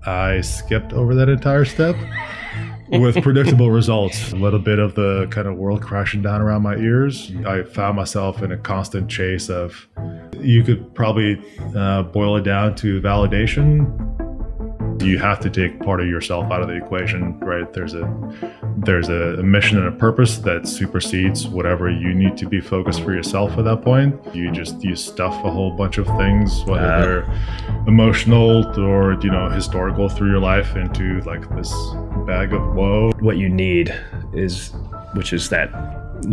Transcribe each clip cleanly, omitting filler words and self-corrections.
I skipped over that entire step with predictable results. A little bit of the kind of world crashing down around my ears. I found myself in a constant chase of, you could probably boil it down to validation. You have to take part of yourself out of the equation, right? There's a mission and a purpose that supersedes whatever you need to be focused for yourself at that point. You stuff a whole bunch of things, whether they're emotional or, historical through your life, into like this bag of woe. What you need which is that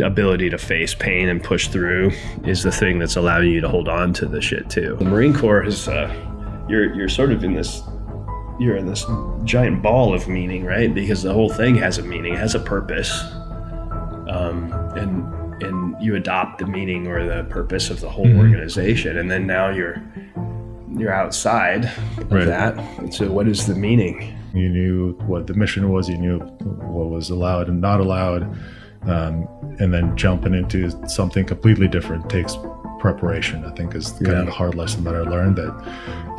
ability to face pain and push through, is the thing that's allowing you to hold on to the shit too. The Marine Corps is, you're sort of in this, you're in this giant ball of meaning, right? Because the whole thing has a meaning, it has a purpose. And you adopt the meaning or the purpose of the whole organization. And then now you're outside of that. And so what is the meaning? You knew what the mission was, you knew what was allowed and not allowed. And then jumping into something completely different takes preparation, I think, is kind of the hard lesson that I learned that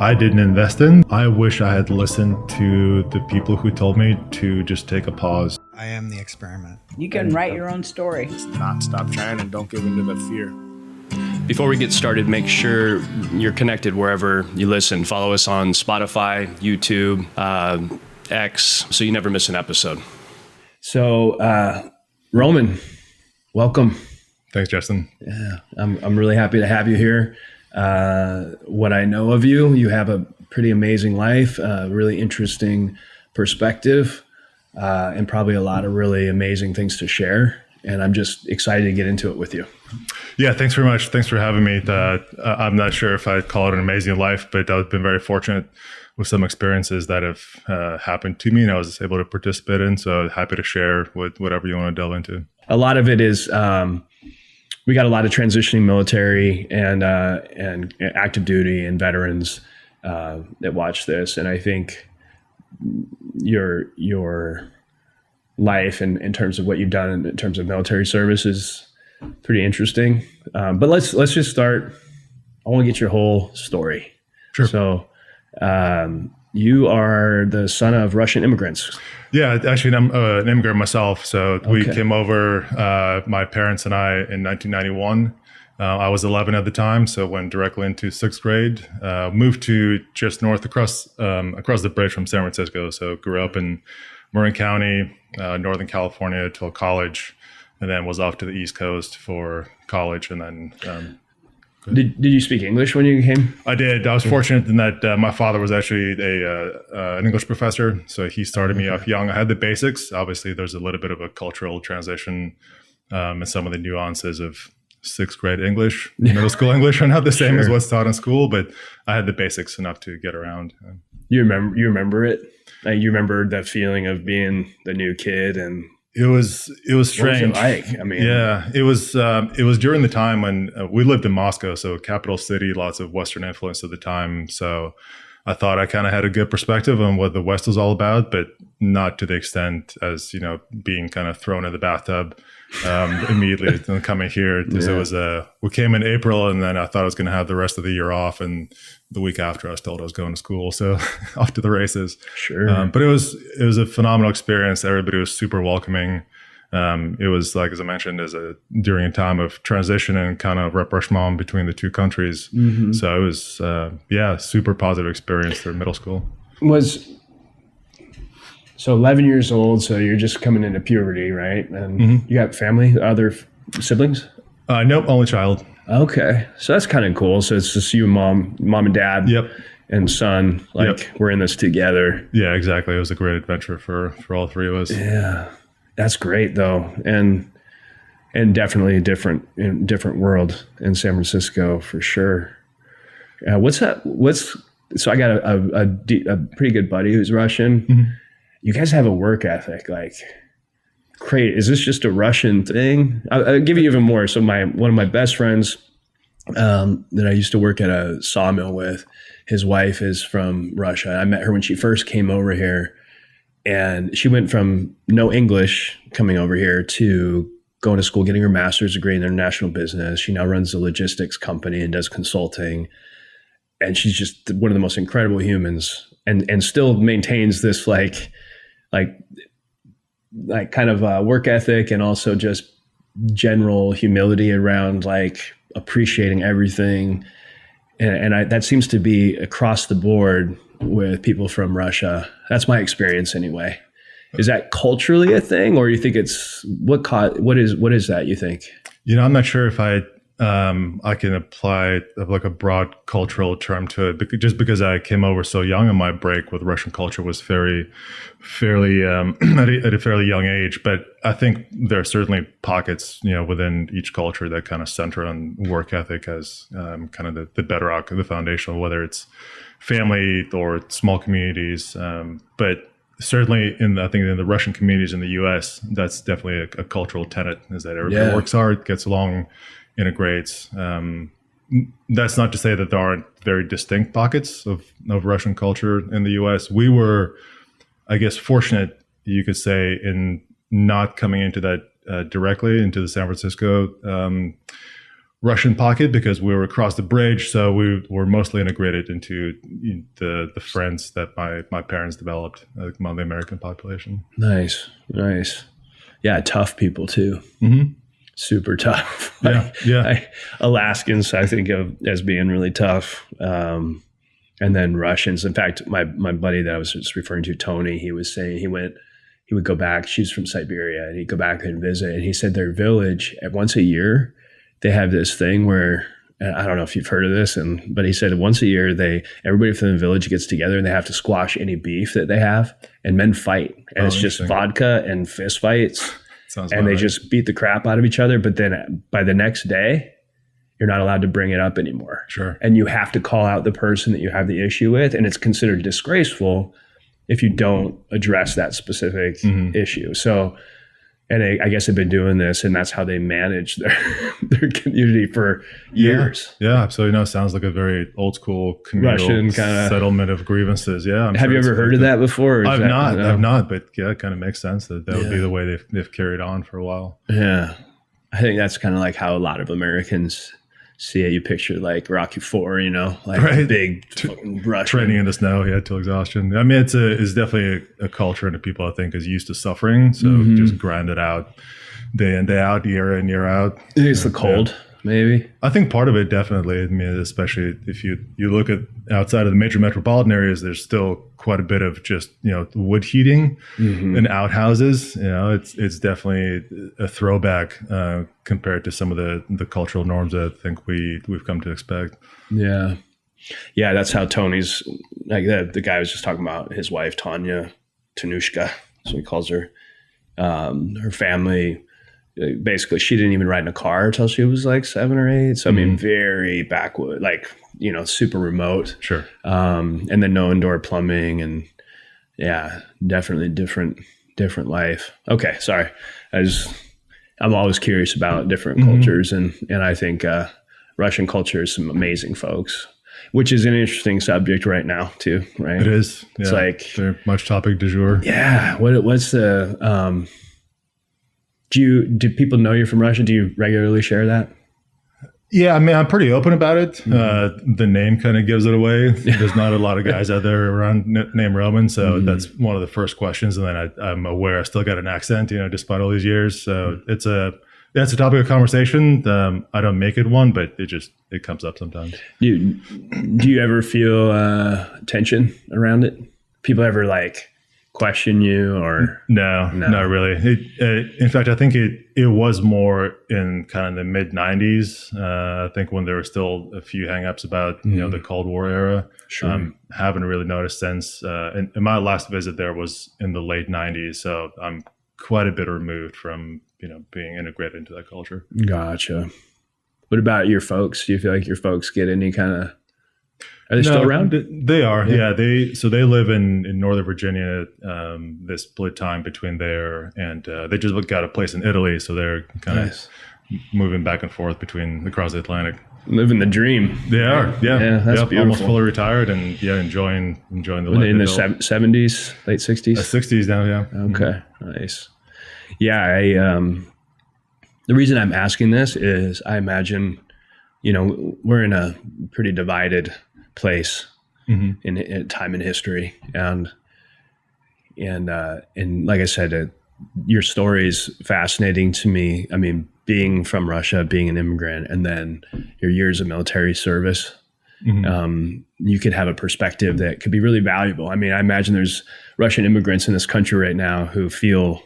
I didn't invest in. I wish I had listened to the people who told me to just take a pause. I am the experiment. You can write your own story. Not stop trying and don't give into the fear. Before we get started, make sure you're connected wherever you listen. Follow us on Spotify, YouTube, X, so you never miss an episode. So, Roman, welcome. Thanks, Justin. Yeah, I'm really happy to have you here. What I know of you, you have a pretty amazing life, really interesting perspective, and probably a lot of really amazing things to share. And I'm just excited to get into it with you. Yeah, thanks very much. Thanks for having me. I'm not sure if I'd call it an amazing life, but I've been very fortunate with some experiences that have happened to me and I was able to participate in. So happy to share with whatever you want to delve into. A lot of it is, we got a lot of transitioning military and active duty and veterans that watch this. And I think your life and in terms of what you've done in terms of military service is pretty interesting. But let's just start. I want to get your whole story. Sure. So you are the son of Russian immigrants. Yeah, actually, I'm an immigrant myself. So we came over, my parents and I, in 1991. I was 11 at the time, so went directly into sixth grade. Moved to just north across the bridge from San Francisco. So grew up in Marin County, Northern California till college, and then was off to the East Coast for college. And then Did you speak English when you came? I did. I was fortunate in that my father was actually an English professor, so he started me off young. I had the basics. Obviously, there's a little bit of a cultural transition, and some of the nuances of sixth grade English, middle school English are not the same as what's taught in school, but I had the basics enough to get around. You remember it? Like, you remember that feeling of being the new kid and. It was strange. What was it like? I mean, yeah, it was during the time when we lived in Moscow, so capital city, lots of Western influence at the time. So I thought I kind of had a good perspective on what the West was all about, but not to the extent as, being kind of thrown in the bathtub immediately coming here. So it was we came in April, and then I thought I was going to have the rest of the year off, and the week after I was told I was going to school, so off to the races. Sure. But it was a phenomenal experience. Everybody was super welcoming. It was, like, as I mentioned, during a time of transition and kind of rapprochement between the two countries. Mm-hmm. So it was, super positive experience through middle school. So 11 years old, so you're just coming into puberty, right? And you got family, other siblings? Nope, only child. Okay, so that's kind of cool. So it's just you and mom and dad. Yep. And son, we're in this together. Yeah, exactly. It was a great adventure for all three of us. Yeah, that's great though, and definitely a different world in San Francisco for sure. So I got a pretty good buddy who's Russian. Mm-hmm. You guys have a work ethic, like. Great. Is this just a Russian thing? I'll give you even more. So one of my best friends that I used to work at a sawmill with, his wife is from Russia. I met her when she first came over here, and she went from no English coming over here to going to school, getting her master's degree in international business. She now runs a logistics company and does consulting. And she's just one of the most incredible humans and still maintains this like kind of work ethic and also just general humility around like appreciating everything. And that seems to be across the board with people from Russia. That's my experience anyway. Is that culturally a thing, or you think it's what is that, you think? I'm not sure if I can apply like a broad cultural term to it, just because I came over so young, and my break with Russian culture was fairly at a fairly young age. But I think there are certainly pockets, within each culture that kind of center on work ethic as kind of the bedrock, the foundation, whether it's family or small communities. But certainly I think in the Russian communities in the U.S., that's definitely a cultural tenet, is that everybody works hard, gets along, integrates. That's not to say that there aren't very distinct pockets of Russian culture in the U.S. We were, I guess, fortunate, you could say, in not coming into that directly into the San Francisco Russian pocket, because we were across the bridge. So we were mostly integrated into the friends that my parents developed among the American population. Nice. Yeah, tough people too. Mm-hmm. Super tough. Yeah. Alaskans, I think of as being really tough. And then Russians. In fact, my buddy that I was just referring to, Tony, he was saying he would go back. She's from Siberia, and he'd go back and visit. And he said their village, once a year, they have this thing where, I don't know if you've heard of this, but he said once a year, everybody from the village gets together and they have to squash any beef that they have, and men fight. And it's just vodka and fist fights. And they just beat the crap out of each other. But then by the next day, you're not allowed to bring it up anymore. Sure. And you have to call out the person that you have the issue with. And it's considered disgraceful if you don't address that specific issue. So, and I guess they've been doing this, and that's how they manage their community for years. Yeah, absolutely. No, sounds like a very old school communal Russian kinda settlement of grievances. Yeah. Have you ever heard of that before? Or I've not, but yeah, it kind of makes sense that would be the way they've carried on for a while. Yeah. I think that's kind of like how a lot of Americans see it. You picture like Rocky IV, like big Russian. Training in the snow, till exhaustion. I mean, it's definitely a culture, and the people I think is used to suffering, so just grind it out day in, day out, year in, year out. It's the cold, maybe. I think part of it definitely. I mean, especially if you look at outside of the major metropolitan areas, there's still quite a bit of just wood heating and outhouses. It's definitely a throwback compared to some of the cultural norms that I think we've come to expect. Yeah, that's how Tony's like the guy I was just talking about. His wife Tanushka, so he calls her. Her family. Basically, she didn't even ride in a car until she was like 7 or 8. So I mean, very backwood, like super remote. Sure. And then no indoor plumbing, and definitely different life. Okay, sorry. I'm always curious about different cultures, and I think Russian culture is some amazing folks, which is an interesting subject right now too. Right? It is. It's like very much topic du jour. Yeah. What's the Do people know you're from Russia? Do you regularly share that? Yeah, I mean, I'm pretty open about it. The name kind of gives it away. There's not a lot of guys out there around named Roman, so that's one of the first questions. And then I'm aware I still got an accent, despite all these years. So it's a topic of conversation. I don't make it one, but it comes up sometimes. Do you ever feel tension around it? People ever like question you, or no, not really. In fact, I think it was more in kind of the mid 90s. I think when there were still a few hangups about the Cold War era. Sure. Haven't really noticed since. And my last visit there was in the late 90s, so I'm quite a bit removed from being integrated into that culture. Gotcha. What about your folks? Do you feel like your folks get any kind of? Are they still around? They are. Yeah. They live in Northern Virginia. They split time between there, and they just got a place in Italy, so they're kind of moving back and forth across the Atlantic. Living the dream. They are. Yeah. That's beautiful. Almost fully retired, and enjoying the life. In the 70s, late 60s. 60s now. Yeah. Okay. Nice. Yeah. The reason I'm asking this is I imagine, we're in a pretty divided place in a time in history. And like I said, your story is fascinating to me. I mean, being from Russia, being an immigrant, and then your years of military service, you could have a perspective that could be really valuable. I mean, I imagine there's Russian immigrants in this country right now who feel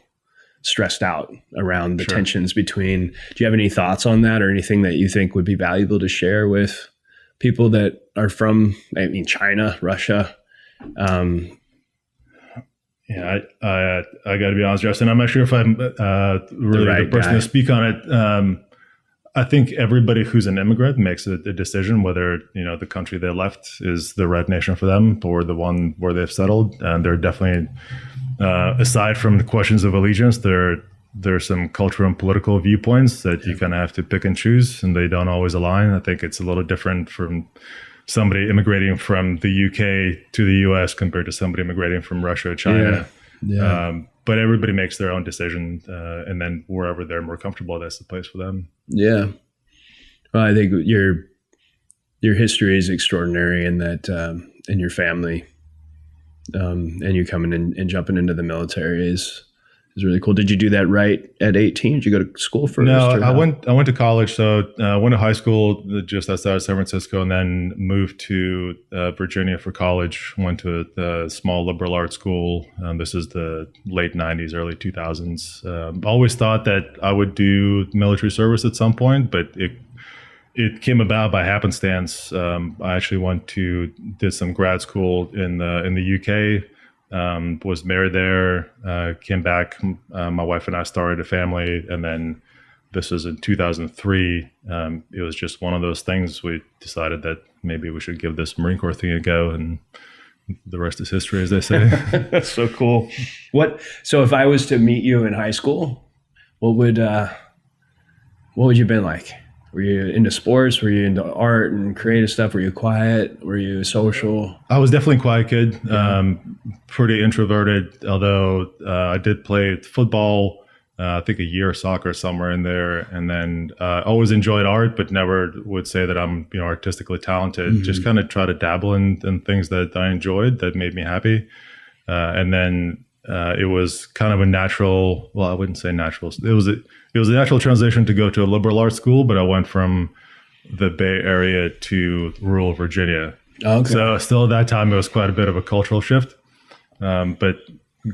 stressed out around the tensions between. Do you have any thoughts on that, or anything that you think would be valuable to share with people that are from, I mean, China, Russia? Yeah, I got to be honest, Justin. I'm not sure if I'm really the person to speak on it. I think everybody who's an immigrant makes a decision whether the country they left is the right nation for them or the one where they've settled. And they're definitely, aside from the questions of allegiance, there's some cultural and political viewpoints that you kind of have to pick and choose, and they don't always align. I think it's a little different from somebody immigrating from the UK to the US compared to somebody immigrating from Russia or China. But everybody makes their own decision, and then wherever they're more comfortable, that's the place for them. Yeah. Well, I think your history is extraordinary in that, and your family, and you coming in and jumping into the military is really cool. Did you do that right at 18? Did you go to school first? No, I went to college. So I went to high school just outside of San Francisco, and then moved to Virginia for college. Went to a small liberal arts school. This is the late 90s, early 2000s. Always thought that I would do military service at some point, but it came about by happenstance. I actually did some grad school in the UK. Was married there, came back. My wife and I started a family, and then this was in 2003. It was just one of those things. We decided that maybe we should give this Marine Corps thing a go, and the rest is history, as they say. That's so cool. So if I was to meet you in high school, what would you been like? Were you into sports? Were you into art and creative stuff? Were you quiet? Were you social? I was definitely a quiet kid, pretty introverted, although I did play football, I think a year of soccer somewhere in there. And then always enjoyed art, but never would say that I'm artistically talented. Just kind of try to dabble in things that I enjoyed that made me happy. And then it was kind of a natural, well, I wouldn't say natural. It was a natural transition to go to a liberal arts school, but I went from the Bay Area to rural Virginia. Okay. So still at that time, it was quite a bit of a cultural shift, but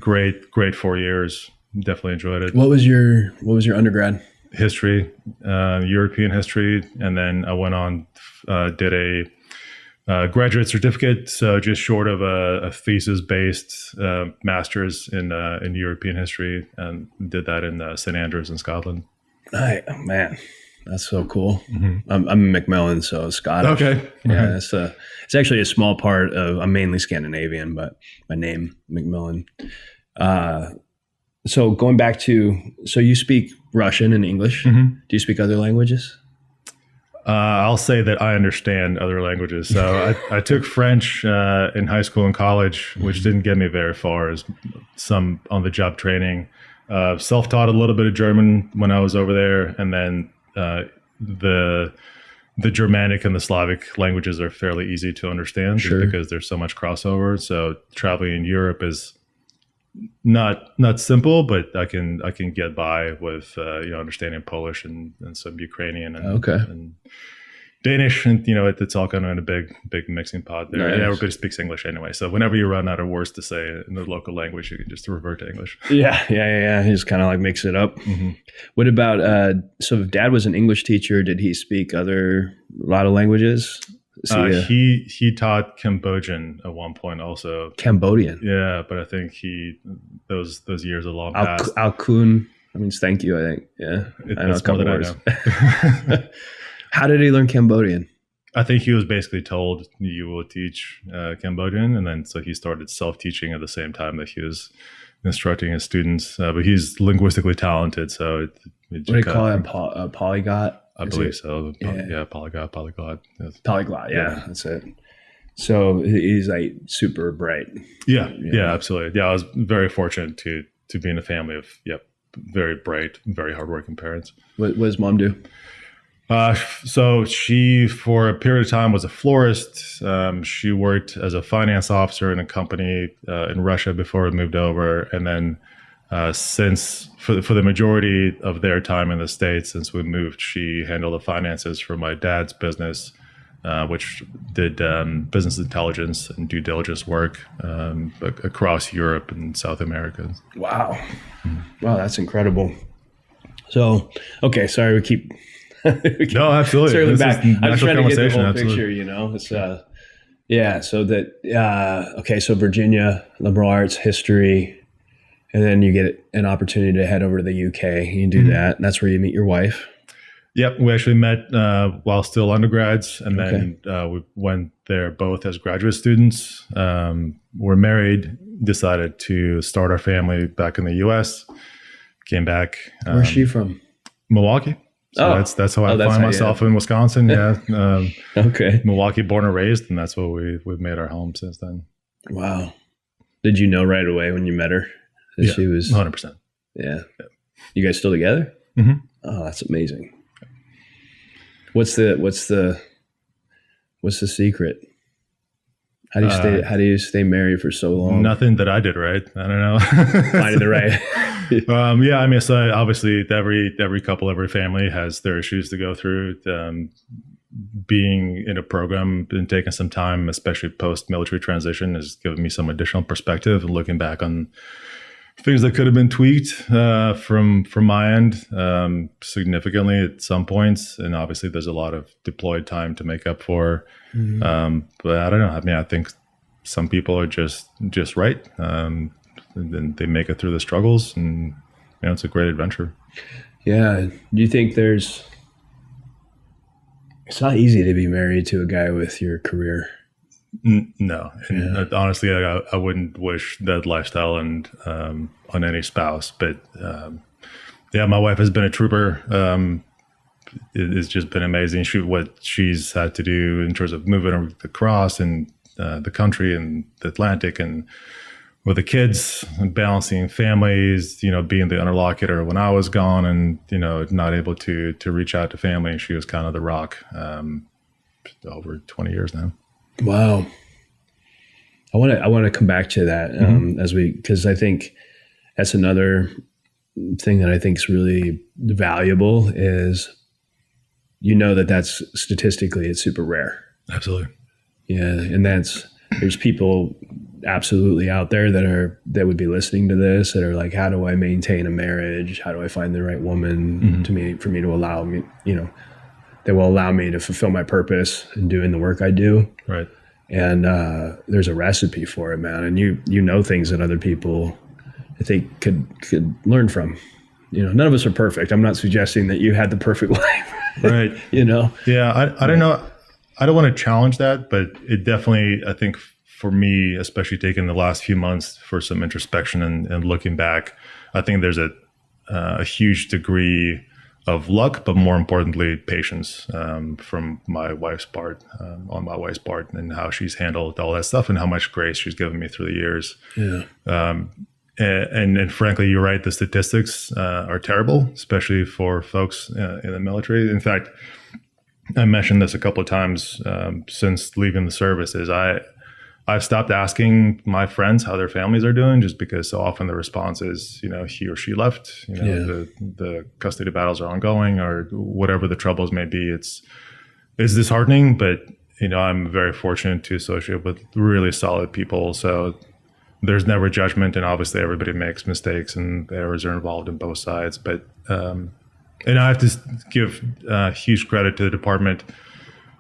great 4 years. Definitely enjoyed it. What was your undergrad? History, European history. And then I went on, did a graduate certificate, so just short of a thesis-based master's in European history, and did that in St Andrews in Scotland. Oh, man, that's so cool. I'm McMillen, so Scottish. Okay, yeah, it's actually a small part of. I'm mainly Scandinavian, but my name McMillen. So going back to, so you speak Russian and English. Do you speak other languages? I'll say that I understand other languages. So I took French in high school and college, which didn't get me very far, as some on-the-job training. Self-taught a little bit of German when I was over there, and then the Germanic and the Slavic languages are fairly easy to understand because there's so much crossover. So traveling in Europe is not simple, but I can get by with understanding Polish and some Ukrainian and Danish, and it's all kind of in a big mixing pot there. Nice. And everybody speaks English anyway, so whenever you run out of words to say in the local language, you can just revert to English. Yeah. He just kind of like mix it up. What about so if Dad was an English teacher, did he speak a lot of languages? He taught Cambodian at one point also. Cambodian? Yeah, but I think those years are long past. Alkun, that means thank you, I think. Yeah, I know a couple words. How did he learn Cambodian? I think he was basically told you will teach Cambodian, and then so he started self-teaching at the same time that he was instructing his students. But he's linguistically talented, so what do you call it? Polyglot? I believe so. Yeah, polyglot. Yes. Polyglot, yeah, that's it. So he's like super bright. Yeah, absolutely. Yeah, I was very fortunate to be in a family of very bright, very hardworking parents. What does Mom do? So she, for a period of time, was a florist. She worked as a finance officer in a company in Russia before we moved over, and then since for the majority of their time in the States, since we moved, she handled the finances for my dad's business, which did business intelligence and due diligence work across Europe and South America. Wow. Wow, that's incredible. So, okay, sorry, we keep no, absolutely. circling back. I'm just trying to get the whole absolutely. picture, you know. It's yeah, so that okay, so Virginia, liberal arts, history, and then you get an opportunity to head over to the UK. You do that, and that's where you meet your wife. Yep, we actually met while still undergrads, and then we went there both as graduate students. We're married, decided to start our family back in the U.S., came back. Where's she from? Milwaukee. So that's how I find myself in Wisconsin. Yeah. Okay. Milwaukee, born and raised, and that's what we've made our home since then. Wow. Did you know right away when you met her that she was 100%? Yeah. You guys still together? Mm-hmm. Oh, that's amazing. What's the secret? How do you stay married for so long? Nothing that I did right. I don't know. Finding the right. Yeah, I mean, so obviously every couple, every family has their issues to go through. Being in a program and taking some time, especially post-military transition, has given me some additional perspective and looking back on things that could have been tweaked from my end significantly at some points. And obviously there's a lot of deployed time to make up for. But I don't know. I mean, I think some people are just right. And then they make it through the struggles, and it's a great adventure. Yeah. Do you think it's not easy to be married to a guy with your career? No. And honestly, I wouldn't wish that lifestyle on any spouse. But yeah, my wife has been a trooper. It's just been amazing. What she's had to do in terms of moving across and the country and the Atlantic, and with the kids and balancing families, being the interlocutor when I was gone, and not able to reach out to family. She was kind of the rock over 20 years now. Wow. I want to come back to that because I think that's another thing that I think is really valuable is, that's statistically it's super rare. Absolutely. Yeah. And there's people absolutely out there that would be listening to this that are like, how do I maintain a marriage? How do I find the right woman for me to allow me, that will allow me to fulfill my purpose in doing the work I do. Right. And there's a recipe for it, man. And you know things that other people, I think, could learn from. None of us are perfect. I'm not suggesting that you had the perfect life. Right. Yeah. I don't know. I don't want to challenge that, but it definitely, I think for me, especially taking the last few months for some introspection and looking back, I think there's a huge degree of luck, but more importantly, patience from my wife's part, on my wife's part, and how she's handled all that stuff and how much grace she's given me through the years. Yeah. And frankly, you're right. The statistics are terrible, especially for folks in the military. In fact, I mentioned this a couple of times since leaving the service. I've stopped asking my friends how their families are doing, just because so often the response is, he or she left, the custody battles are ongoing, or whatever the troubles may be. It's disheartening, but I'm very fortunate to associate with really solid people. So there's never judgment, and obviously everybody makes mistakes and errors are involved in both sides. But and I have to give huge credit to the department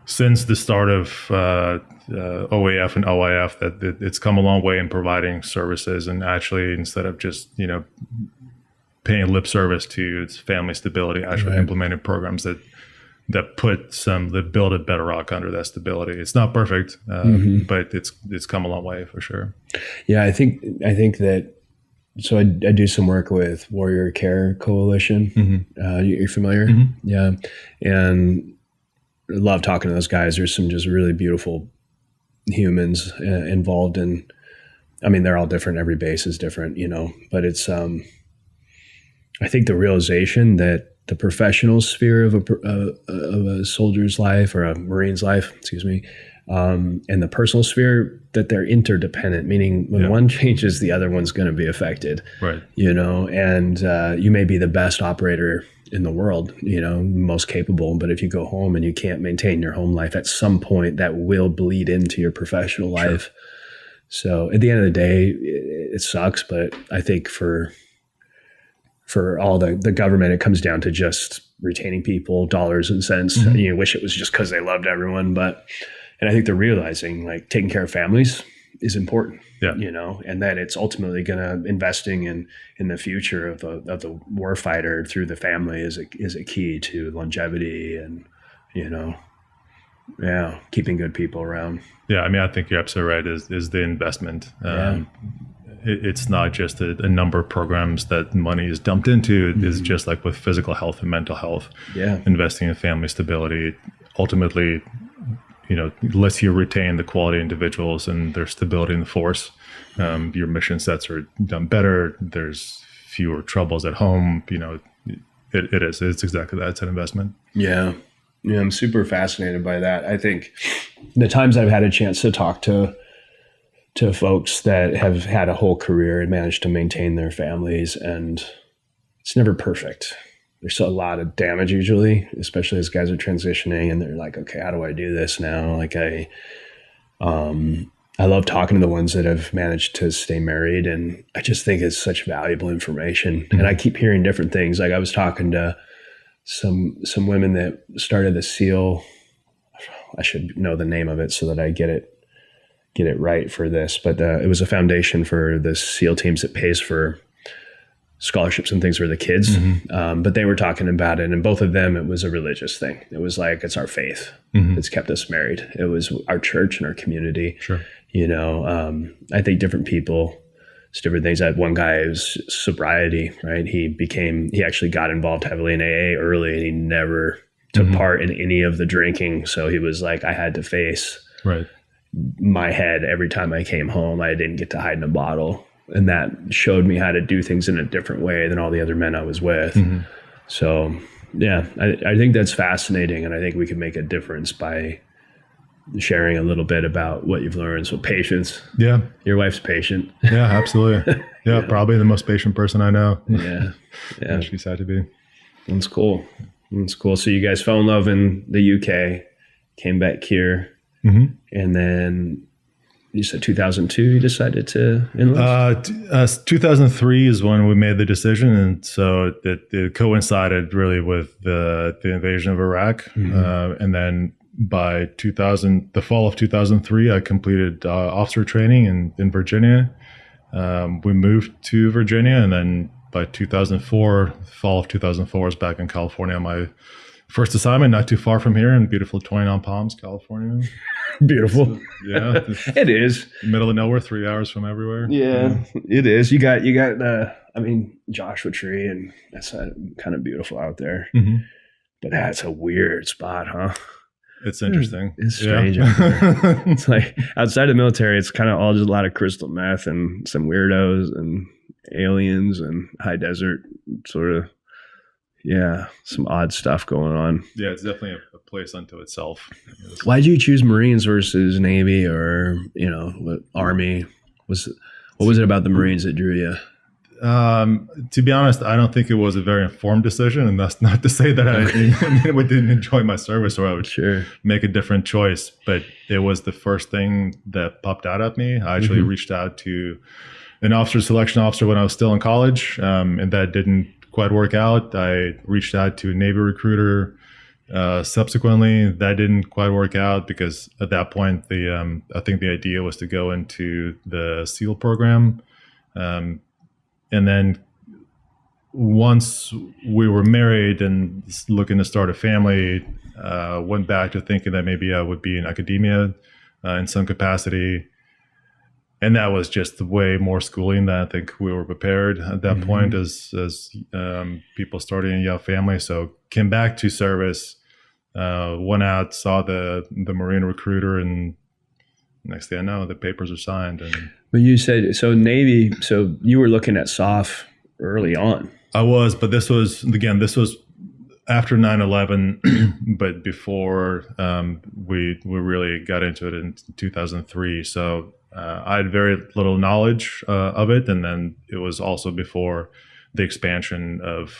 since the start of OAF and OIF that it's come a long way in providing services, and actually, instead of just paying lip service to its family stability, actually implementing programs that build a bedrock under that stability. It's not perfect, but it's come a long way for sure. Yeah, I think that. So I do some work with Warrior Care Coalition. You're familiar? Yeah, and I love talking to those guys. There's some just really beautiful humans involved in. I mean, they're all different. Every base is different, but it's. I think the realization that the professional sphere of a soldier's life or a Marine's life, and the personal sphere, that they're interdependent, meaning when one changes, the other one's going to be affected. Right. And you may be the best operator in the world, most capable, but if you go home and you can't maintain your home life, at some point that will bleed into your professional life. So at the end of the day, it sucks, but I think for all the government, it comes down to just retaining people, dollars and cents. Mm-hmm. You wish it was just because they loved everyone, and I think they're realizing like taking care of families is important. And that it's ultimately going to investing in the future of the warfighter through the family is a key to longevity and keeping good people around. Yeah, I mean, I think you're absolutely right. Is the investment. It's not just a number of programs that money is dumped into. It's just like with physical health and mental health. Yeah, investing in family stability ultimately, lets you retain the quality individuals and their stability in the force. Your mission sets are done better. There's fewer troubles at home. It's exactly that. It's an investment. Yeah, I'm super fascinated by that. I think the times I've had a chance to talk to folks that have had a whole career and managed to maintain their families, and it's never perfect. There's a lot of damage usually, especially as guys are transitioning and they're like, okay, how do I do this now? Like I love talking to the ones that have managed to stay married, and I just think it's such valuable information. Mm-hmm. And I keep hearing different things. Like I was talking to some women that started the SEAL. I should know the name of it so that I get it right for this. But it was a foundation for the SEAL teams that pays for scholarships and things for the kids. Mm-hmm. But they were talking about it, and both of them, it was a religious thing. It was like, it's our faith. Mm-hmm. It's kept us married. It was our church and our community. Sure. I think different people, it's different things. I had one guy who's sobriety, right? He actually got involved heavily in AA early, and he never took part in any of the drinking. So he was like, I had to face my head every time I came home. I didn't get to hide in a bottle. And that showed me how to do things in a different way than all the other men I was with. Mm-hmm. So, yeah, I think that's fascinating. And I think we can make a difference by sharing a little bit about what you've learned. So patience. Yeah. Your wife's patient. Yeah, absolutely. Yeah, probably the most patient person I know. Yeah. She's had to be. That's cool. So you guys fell in love in the UK, came back here, and then you said 2002 you decided to enlist? 2003 is when we made the decision, and so it coincided really with the invasion of Iraq. And then by the fall of 2003, I completed officer training in Virginia. We moved to Virginia, and then by 2004, fall of 2004, I was back in California on my first assignment, not too far from here in beautiful 29 Palms, California. Beautiful. So, yeah. It is. Middle of nowhere, 3 hours from everywhere. Yeah, it is. You got Joshua Tree, and that's kind of beautiful out there. Mm-hmm. But that's a weird spot, huh? It's interesting. It's strange. Out there. It's like outside of the military, it's kind of all just a lot of crystal meth and some weirdos and aliens and high desert sort of, some odd stuff going on. Yeah, it's definitely a place unto itself. Why did you choose Marines versus Navy or, Army? What was it about the Marines that drew you? To be honest, I don't think it was a very informed decision, and that's not to say that I didn't enjoy my service or I would make a different choice, but it was the first thing that popped out at me. I actually reached out to an officer selection officer when I was still in college, and that didn't quite work out. I reached out to a Navy recruiter subsequently. That didn't quite work out because at that point, I think the idea was to go into the SEAL program. And then once we were married and looking to start a family, went back to thinking that maybe I would be in academia in some capacity. And that was just way more schooling than I think we were prepared at that point as people starting a young family. So came back to service, went out, saw the Marine recruiter, and next thing I know, the papers are signed. But you said, so Navy, so you were looking at SOF early on. I was, but this was after 9/11, but before we really got into it in 2003. So I had very little knowledge of it, and then it was also before the expansion of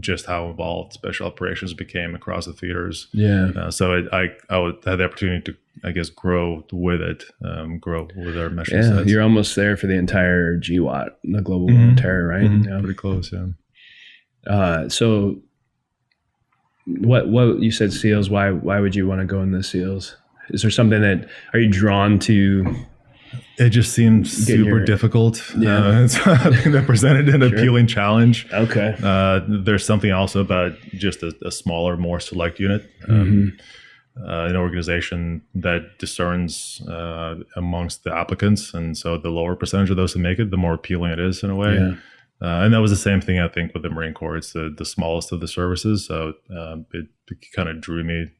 just how involved special operations became across the theaters. Yeah. So I had the opportunity to, I guess, grow with it, grow with our mission Yeah, sets. you're almost there for the entire GWAT, the Global War on Terror, right? Yeah. Pretty close, yeah. So what you said SEALs, why would you want to go in the SEALs? Is there something that, are you drawn to? It just seems super difficult. Yeah. So I think that presented an appealing challenge. Okay. There's something also about just a smaller, more select unit, an organization that discerns amongst the applicants. And so the lower percentage of those who make it, the more appealing it is in a way. Yeah. And that was the same thing, I think, with the Marine Corps. It's the smallest of the services. So it kind of drew me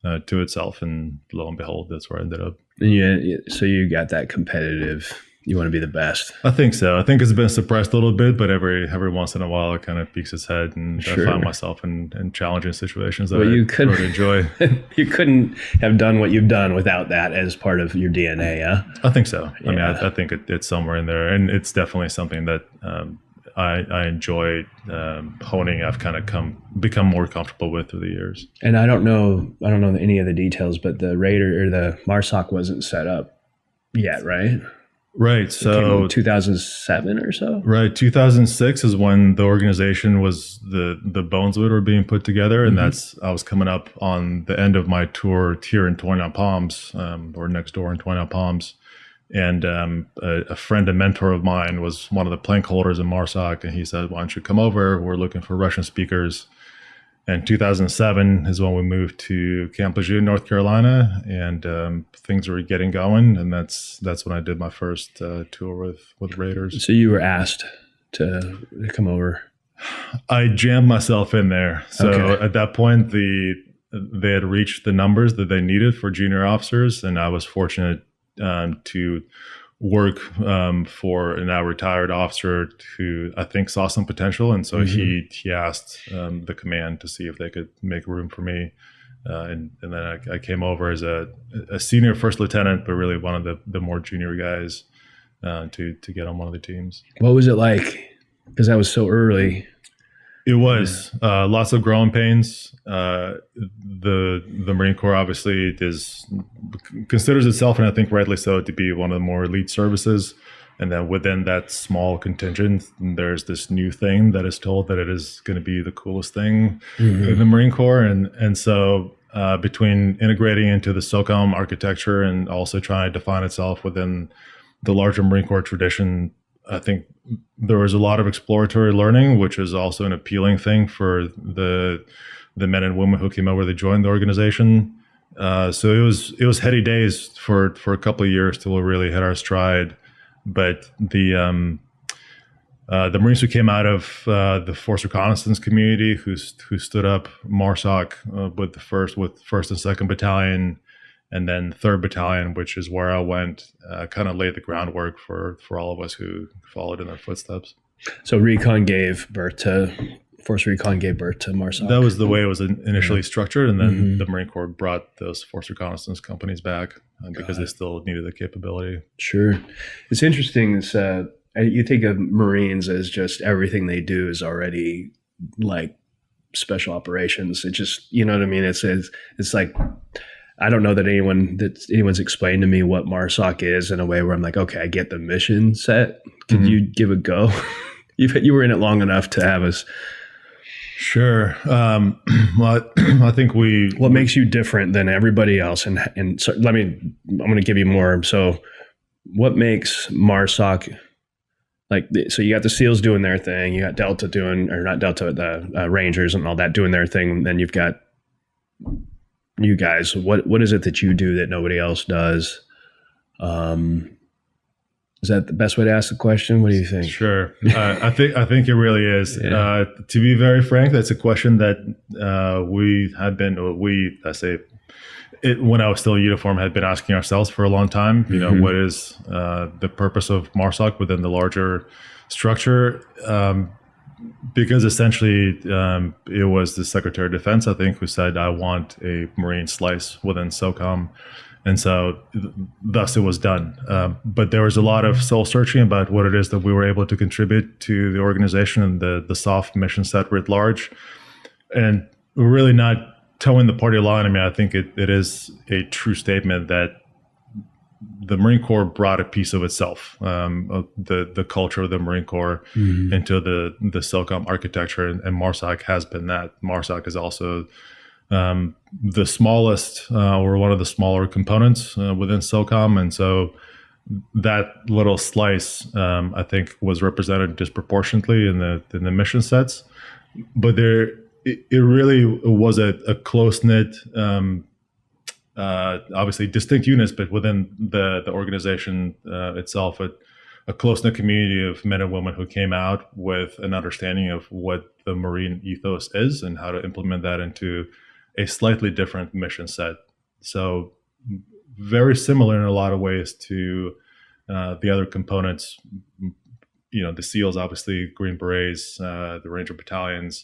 to itself. And lo and behold, that's where I ended up. Yeah. So you got that competitive, you want to be the best. I think so. I think it's been suppressed a little bit, but every once in a while it kind of peeks its head, and I find myself in challenging situations that I really enjoy. You couldn't have done what you've done without that as part of your DNA, yeah? I think so. Yeah. I mean, I think it's somewhere in there, and it's definitely something that I enjoy honing. I've kind of become more comfortable with through the years. And I don't know any of the details, but the Raider or the MARSOC wasn't set up yet, right? Right. So 2007 or so. Right. 2006 is when the organization was the bones of it were being put together, and I was coming up on the end of my tour here in 29 Palms, or next door in 29 Palms. And a friend and mentor of mine was one of the plank holders in MARSOC, and he said, "Why don't you come over? We're looking for Russian speakers." And 2007 is when we moved to Camp Lejeune, North Carolina, and things were getting going. And that's when I did my first tour with Raiders. So you were asked to come over. I jammed myself in there. So at that point, they had reached the numbers that they needed for junior officers, and I was fortunate to work for a now retired officer who I think saw some potential, and so he asked the command to see if they could make room for me, and then I came over as a senior first lieutenant, but really one of the more junior guys to get on one of the teams. What was it like? Because that was so early. It was lots of growing pains. The Marine Corps obviously considers itself, and I think rightly so, to be one of the more elite services. And then within that small contingent, there's this new thing that is told that it is going to be the coolest thing in the Marine Corps. And so between integrating into the SOCOM architecture and also trying to define itself within the larger Marine Corps tradition, I think there was a lot of exploratory learning, which is also an appealing thing for the men and women who came over to join the organization. So it was heady days for a couple of years till we really hit our stride. But the Marines who came out of the force reconnaissance community, who stood up MARSOC with first and 2nd Battalion, and then 3rd Battalion, which is where I went, kind of laid the groundwork for all of us who followed in their footsteps. So Force Recon gave birth to MARSOC. That was the way it was initially structured, and then the Marine Corps brought those force reconnaissance companies back because they still needed the capability. Sure. It's interesting. You think of Marines as just everything they do is already like special operations. It just, you know what I mean? It's like, I don't know that anyone's explained to me what MARSOC is in a way where I'm like, okay, I get the mission set. Could you give a go? You were in it long enough to have us. Sure. Well, I think what makes you different than everybody else? And so I'm going to give you more. So what makes MARSOC so you got the SEALs doing their thing. You got Delta the Rangers and all that doing their thing. And then you've got you guys. What is it that you do that nobody else does? Is that the best way to ask the question? What do you think? Sure. I think it really is. Yeah. To be very frank, that's a question that when I was still in uniform, had been asking ourselves for a long time. You know, what is the purpose of MARSOC within the larger structure? because essentially it was the Secretary of Defense, I think, who said, I want a Marine slice within SOCOM. And so thus it was done. But there was a lot of soul searching about what it is that we were able to contribute to the organization and the soft mission set writ large. And we're really not towing the party line. I mean, I think it is a true statement that the Marine Corps brought a piece of itself, the culture of the Marine Corps into the SOCOM architecture, and MARSOC has been that. MARSOC is also the smallest or one of the smaller components within SOCOM, and so that little slice, I think, was represented disproportionately in the mission sets. But it really was a close-knit, obviously distinct units, but within the organization itself, a close-knit community of men and women who came out with an understanding of what the Marine ethos is and how to implement that into a slightly different mission set. So very similar in a lot of ways to the other components, the SEALs, obviously, Green Berets, the Ranger battalions,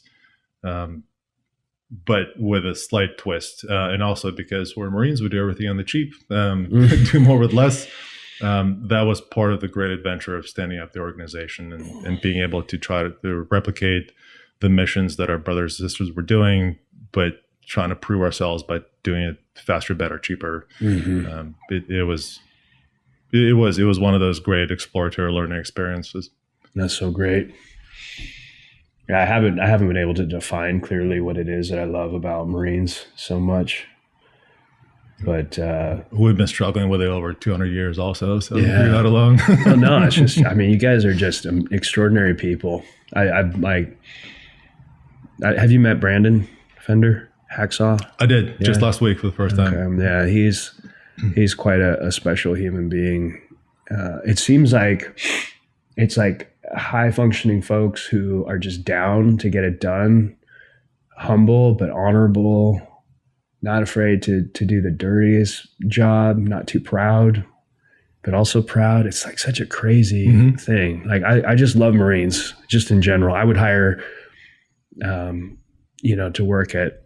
but with a slight twist. And also because we're Marines, we do everything on the cheap, do more with less. That was part of the great adventure of standing up the organization and being able to try to replicate the missions that our brothers and sisters were doing, but trying to prove ourselves by doing it faster, better, cheaper. It was one of those great exploratory learning experiences. That's so great. Yeah, I haven't been able to define clearly what it is that I love about Marines so much. But we've been struggling with it over 200 years also, so you're not alone. Well, no, it's just, I mean, you guys are just extraordinary people. I have you met Brandon Fender, Hacksaw? I did, just last week for the first time. Yeah, he's quite a special human being. It seems like it's like high functioning folks who are just down to get it done, humble but honorable, not afraid to do the dirtiest job, not too proud, but also proud. It's like such a crazy thing. Like I just love Marines just in general. I would hire, to work at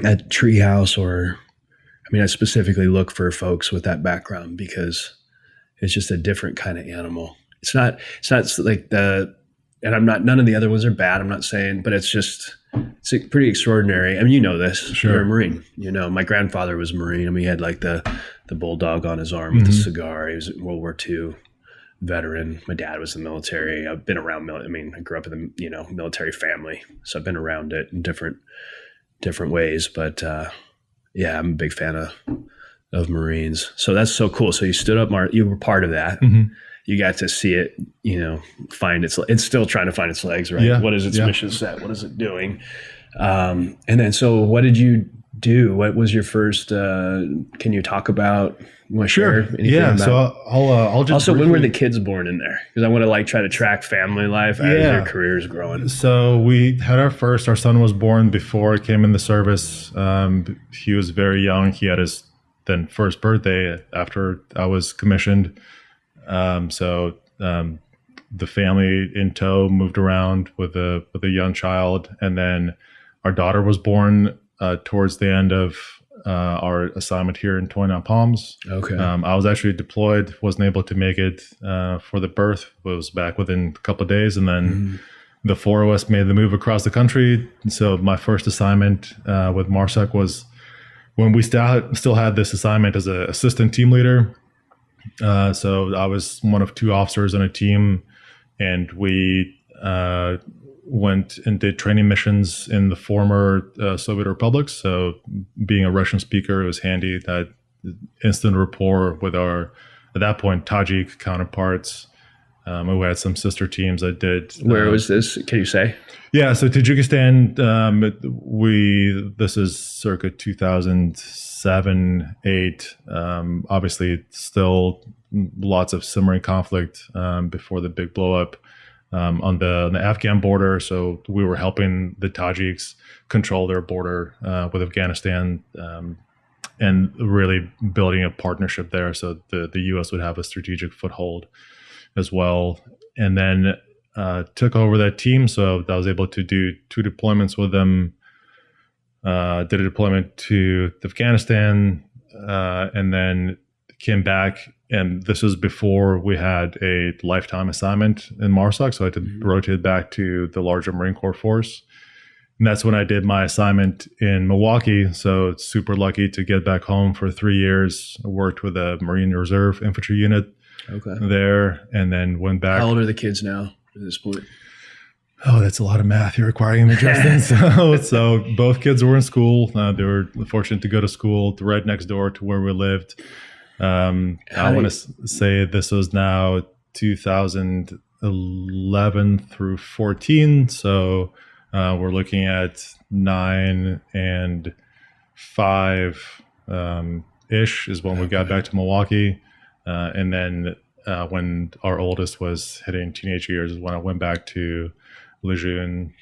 Treehouse, or, I mean, I specifically look for folks with that background because it's just a different kind of animal. It's not like none of the other ones are bad. I'm not saying, but it's pretty extraordinary. I mean, you know this. Sure. You're a Marine. My grandfather was a Marine. I mean, he had like the bulldog on his arm with the cigar. He was a World War II veteran. My dad was in the military. I've been around. I mean, I grew up in the military family, so I've been around it in different ways. But yeah, I'm a big fan of Marines. So that's so cool. So you stood up, you were part of that. You got to see it, find it's still trying to find its legs, right? Yeah. What is its mission set? What is it doing? And then, so what did you do? What was your first, can you talk about, you want to share anything about? So I'll just also, when were the kids born in there? Because I want to try to track family life as your career is growing. So we had our son was born before I came in the service. He was very young. He had his then first birthday after I was commissioned. So the family in tow moved around with a young child, and then our daughter was born towards the end of our assignment here in 29 Palms. Okay. I was actually deployed, wasn't able to make it for the birth. Was back within a couple of days, and then the four of us made the move across the country. So my first assignment with MARSOC was when we still had this assignment as an assistant team leader. So I was one of two officers on a team, and we went and did training missions in the former Soviet republics. So being a Russian speaker, it was handy, that instant rapport with our, at that point, Tajik counterparts. We had some sister teams that did. Where was this? Can you say? Yeah, so Tajikistan, this is circa 2007, 8. Obviously, still lots of simmering conflict before the big blow up on the Afghan border. So we were helping the Tajiks control their border with Afghanistan and really building a partnership there. So the U.S. would have a strategic foothold as well. And then took over that team. So I was able to do 2 deployments with them. Did a deployment to Afghanistan, and then came back. And this was before we had a lifetime assignment in MARSOC. So I had to rotate back to the larger Marine Corps force. And that's when I did my assignment in Milwaukee. So super lucky to get back home for 3 years. I worked with a Marine Reserve infantry unit there, and then went back. How old are the kids now at this point? Oh, that's a lot of math you're requiring me, Justin. So both kids were in school. They were fortunate to go to school right next door to where we lived. I want to say this was now 2011 through 14. So we're looking at 9 and 5 ish is when we got back to Milwaukee. And then when our oldest was hitting teenage years is when I went back to Lejeune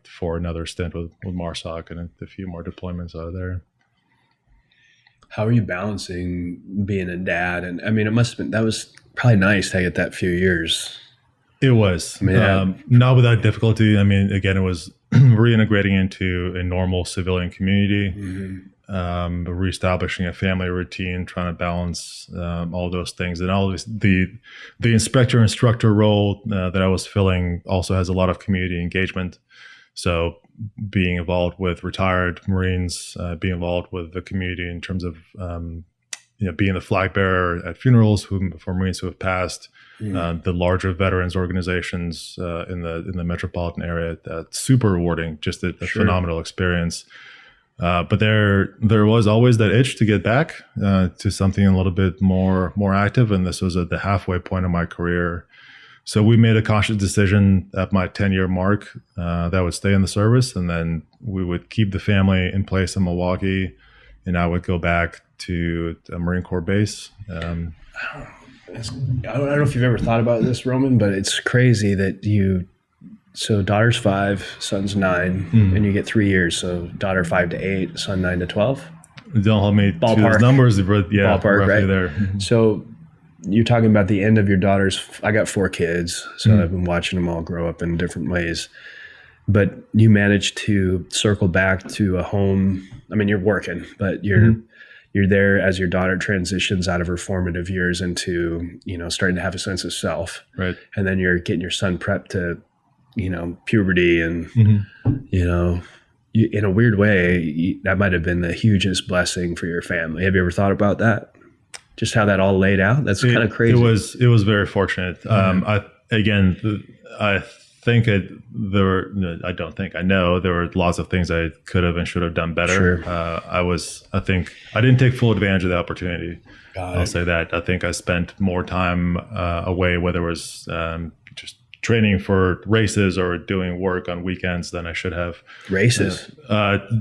for another stint with MARSOC and a few more deployments out of there. How are you balancing being a dad? And I mean, that was probably nice to get that few years. It was. I mean, not without difficulty. I mean, again, it was reintegrating into a normal civilian community, reestablishing a family routine, trying to balance all those things. And all the instructor role that I was filling also has a lot of community engagement. So being involved with retired Marines, being involved with the community in terms of being the flag bearer at funerals for Marines who have passed, the larger veterans organizations in the metropolitan area. That's super rewarding, just a phenomenal experience. But there was always that itch to get back to something a little bit more active, and this was at the halfway point of my career. So we made a conscious decision at my 10-year mark that I would stay in the service, and then we would keep the family in place in Milwaukee, and I would go back to a Marine Corps base. I don't know if you've ever thought about this, Roman, but it's crazy that so daughter's 5, son's 9, and you get 3 years. So daughter 5 to 8, son 9 to 12. Don't hold me to those numbers, but yeah, ballpark, right there. So you're talking about the end of your I got 4 kids, so I've been watching them all grow up in different ways. But you managed to circle back to a home. I mean, you're working, but you're there as your daughter transitions out of her formative years into, starting to have a sense of self. Right. And then you're getting your son prepped to, puberty and, in a weird way, that might have been the hugest blessing for your family. Have you ever thought about that? Just how that all laid out? That's kind of crazy. It was very fortunate. I know there were lots of things I could have and should have done better. Sure. I think I didn't take full advantage of the opportunity. I'll say that. I think I spent more time away, whether it was just training for races or doing work on weekends than I should have. Races?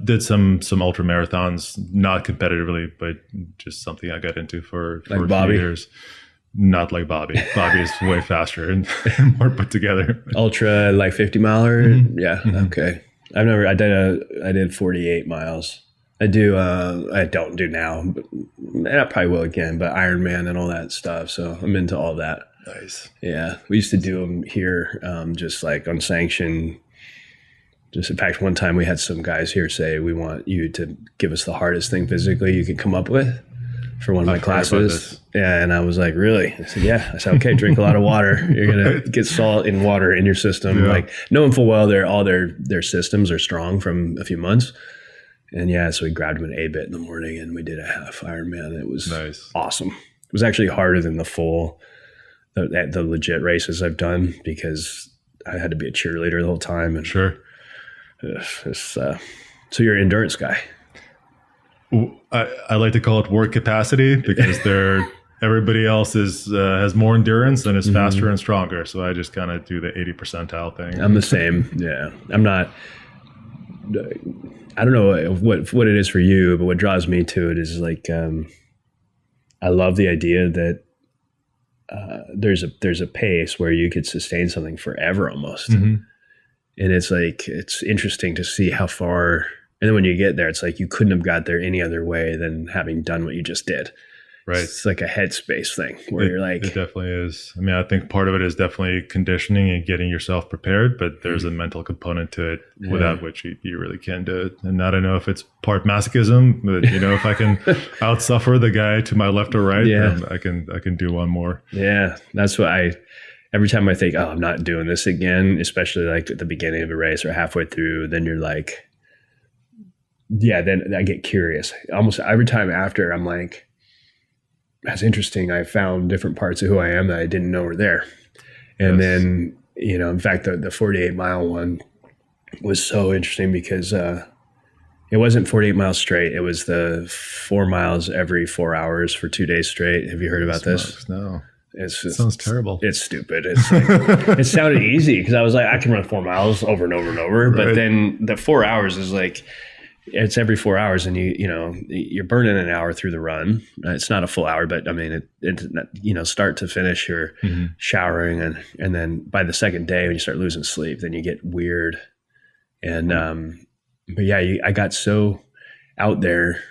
Did some ultra marathons, not competitively, but just something I got into for a few years. Not like Bobby. Bobby is way faster and more put together. Ultra, like 50 miler? Yeah. Okay. I did 48 miles. I don't do now, but I probably will again, but Ironman and all that stuff. So I'm into all that. Nice. Yeah. We used to do them here, just like unsanctioned. Just in fact, one time we had some guys here say, we want you to give us the hardest thing physically you could come up with for one of my classes. Yeah. And I was like, really? I said, yeah. I said, okay, drink a lot of water. You're going to get salt and water in your system. Yeah. Like knowing full well all their systems are strong from a few months. And yeah, so we grabbed them an A-bit in the morning and we did a half Ironman. It was awesome. It was actually harder than the legit races I've done because I had to be a cheerleader the whole time. And sure. So you're an endurance guy. I like to call it work capacity because everybody else has more endurance and is faster and stronger. So I just kind of do the 80 percentile thing. I'm the same. Yeah. I'm not, I don't know what it is for you, but what draws me to it is like, I love the idea that there's a pace where you could sustain something forever almost. And it's like, it's interesting to see how far. And then when you get there, it's like you couldn't have got there any other way than having done what you just did. Right. It's like a headspace thing where you're like, it definitely is. I mean, I think part of it is definitely conditioning and getting yourself prepared, but there's a mental component to it without which you really can't do it. And I don't know if it's part masochism, but if I can outsuffer the guy to my left or right, then I can do one more. Yeah. That's what every time I think, oh, I'm not doing this again, especially like at the beginning of a race or halfway through, then you're like, then I get curious. Almost every time after, I'm like, that's interesting. I found different parts of who I am that I didn't know were there. And then, in fact, the 48-mile one was so interesting because it wasn't 48 miles straight. It was the 4 miles every 4 hours for 2 days straight. Have you heard about this? No. It sounds terrible. It's stupid. It's like, it sounded easy because I was like, I can run 4 miles over and over and over. Right. But then the 4 hours is like, it's every 4 hours, and you're burning an hour through the run. It's not a full hour, but I mean, it's start to finish, you're showering, and then by the second day when you start losing sleep, then you get weird. And but yeah, I got so out there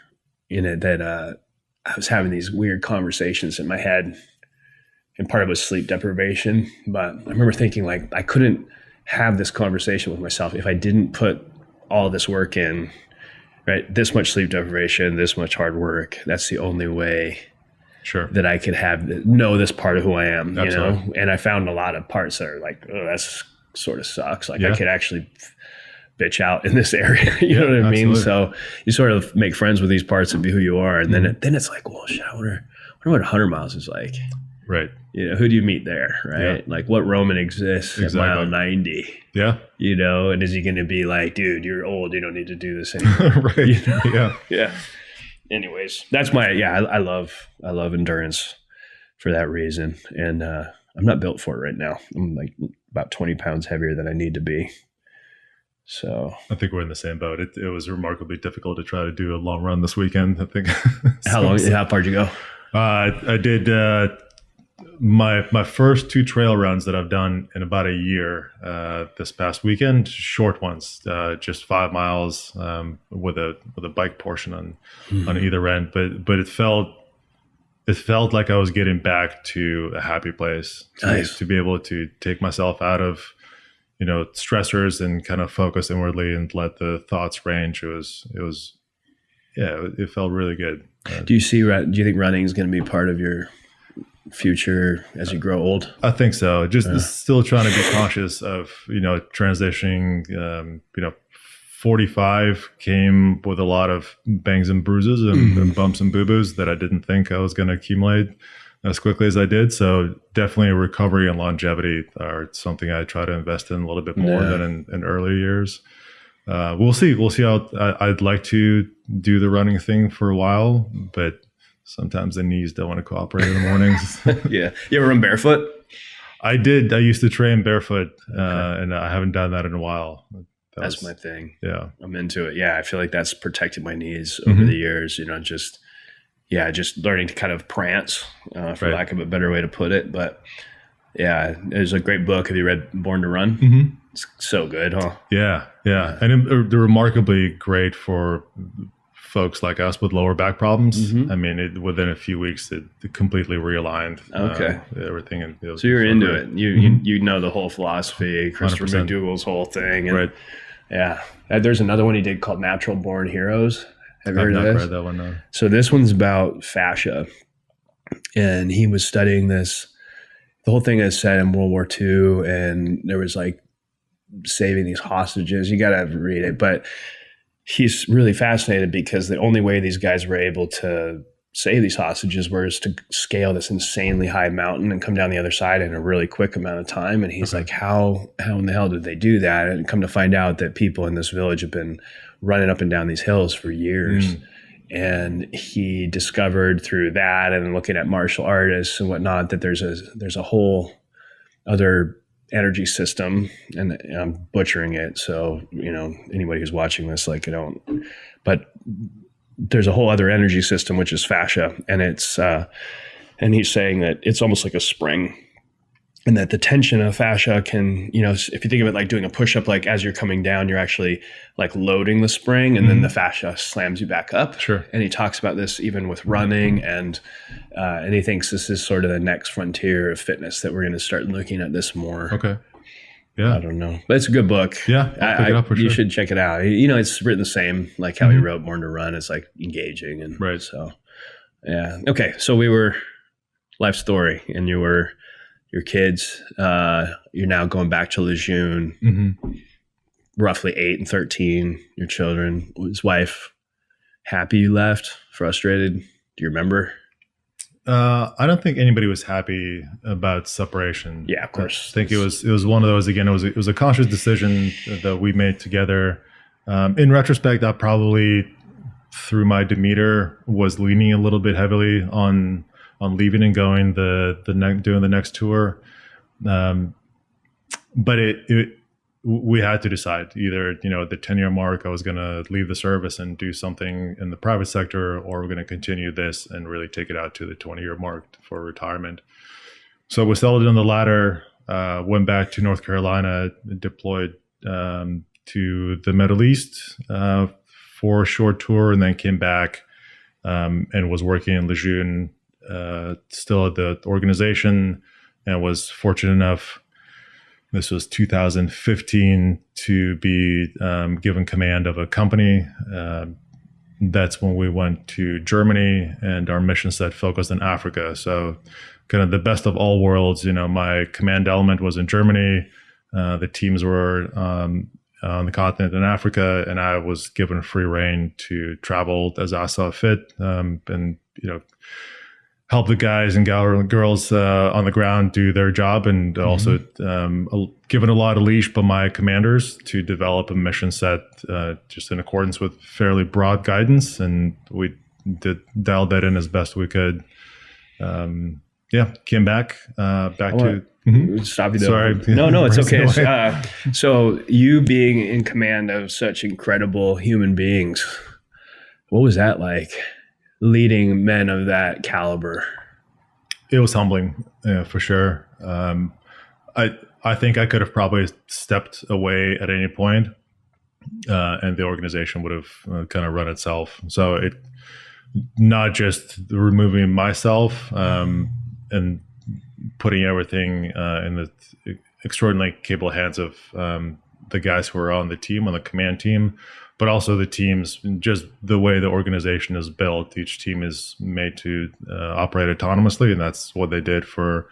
in it that I was having these weird conversations in my head, and part of it was sleep deprivation. But I remember thinking like I couldn't have this conversation with myself if I didn't put all this work in. Right, this much sleep deprivation, this much hard work. That's the only way that I could know this part of who I am. Absolutely. And I found a lot of parts that are like, oh, that's sort of sucks. Like I could actually bitch out in this area. You know what I mean? So you sort of make friends with these parts of who you are, and then it's like, well, shit, I wonder what 100 miles is like. Right. Who do you meet there? Right. Yeah. Like what Roman exists at mile 90? Yeah. And is he going to be like, dude, you're old. You don't need to do this anymore. Right. Yeah. Yeah. Anyways, that's I love endurance for that reason. And I'm not built for it right now. I'm like about 20 pounds heavier than I need to be. So I think we're in the same boat. It was remarkably difficult to try to do a long run this weekend, I think. How far did you go? I did my first 2 trail runs that I've done in about a year this past weekend, short ones, just 5 miles with a bike portion on either end. But it felt like I was getting back to a happy place to be able to take myself out of stressors and kind of focus inwardly and let the thoughts range. It felt really good. Do you think running is going to be part of your future as you grow old? I think so. Just still trying to be conscious of, transitioning. 45 came with a lot of bangs and bruises and bumps and boo-boos that I didn't think I was going to accumulate as quickly as I did. So definitely recovery and longevity are something I try to invest in a little bit more than in earlier years. We'll see. We'll see how I'd like to do the running thing for a while, but sometimes the knees don't want to cooperate in the mornings. Yeah. You ever run barefoot? I did. I used to train barefoot, and I haven't done that in a while. That's my thing. Yeah. I'm into it. Yeah. I feel like that's protected my knees over the years, just learning to kind of prance, for lack of a better way to put it. But yeah, there's a great book. Have you read Born to Run? Mm-hmm. It's so good, huh? Yeah. Yeah. And they're remarkably great for folks like us with lower back problems. I mean, within a few weeks, it completely realigned everything. And so you're into it. You know the whole philosophy, Christopher 100%. McDougall's whole thing. And, yeah. There's another one he did called Natural Born Heroes. Have you heard of this? I've not read that one, no. So this one's about fascia. And he was studying this. The whole thing is set in World War II, and there was like saving these hostages. You got to read it. But he's really fascinated because the only way these guys were able to save these hostages was to scale this insanely high mountain and come down the other side in a really quick amount of time. And he's like, how in the hell did they do that? And come to find out that people in this village have been running up and down these hills for years. And he discovered through that and looking at martial artists and whatnot that there's a whole other energy system, and I'm butchering it. So, anybody who's watching this, but there's a whole other energy system, which is fascia. And it's, and he's saying that it's almost like a spring. and that the tension of fascia can, if you think of it like doing a push-up, like as you're coming down, you're actually like loading the spring, and then the fascia slams you back up. Sure. And he talks about this even with running, and he thinks this is sort of the next frontier of fitness, that we're going to start looking at this more. Okay. Yeah. I don't know, but it's a good book. Yeah, I'll pick it up for you sure. should check it out. It's written the same, like how he wrote Born to Run. It's like engaging, and Right. So, yeah. Okay, so we were life story, and you were your kids. You're now going back to Lejeune, roughly 8 and 13. Your children. Was wife happy you left? Frustrated? Do you remember? I don't think anybody was happy about separation. Yeah, of course. I think it was one of those, again, it was a conscious decision that we made together. In retrospect, I probably, through my demeanor, was leaning a little bit heavily on leaving and going doing the next tour. But we had to decide either, at the 10-year mark, I was going to leave the service and do something in the private sector, or we're going to continue this and really take it out to the 20-year mark for retirement. So we settled on the latter, went back to North Carolina, deployed to the Middle East for a short tour, and then came back and was working in Lejeune, still at the organization, and was fortunate enough, this was 2015, to be given command of a company. That's when we went to Germany, and our mission set focused on Africa. So kind of the best of all worlds. My command element was in Germany. The teams were on the continent in Africa, and I was given free rein to travel as I saw fit, and help the guys and girls on the ground do their job, and also given a lot of leash by my commanders to develop a mission set just in accordance with fairly broad guidance, and we dialed that in as best we could. Came back to... Stop you there. Sorry. No, it's okay. So you being in command of such incredible human beings, what was that like? Leading men of that caliber? It was humbling, for sure. I think I could have probably stepped away at any point, and the organization would have kind of run itself. So it, not just removing myself and putting everything in the extraordinarily capable hands of the guys who are on the team, on the command team, but also the teams, just the way the organization is built. Each team is made to operate autonomously, and that's what they did for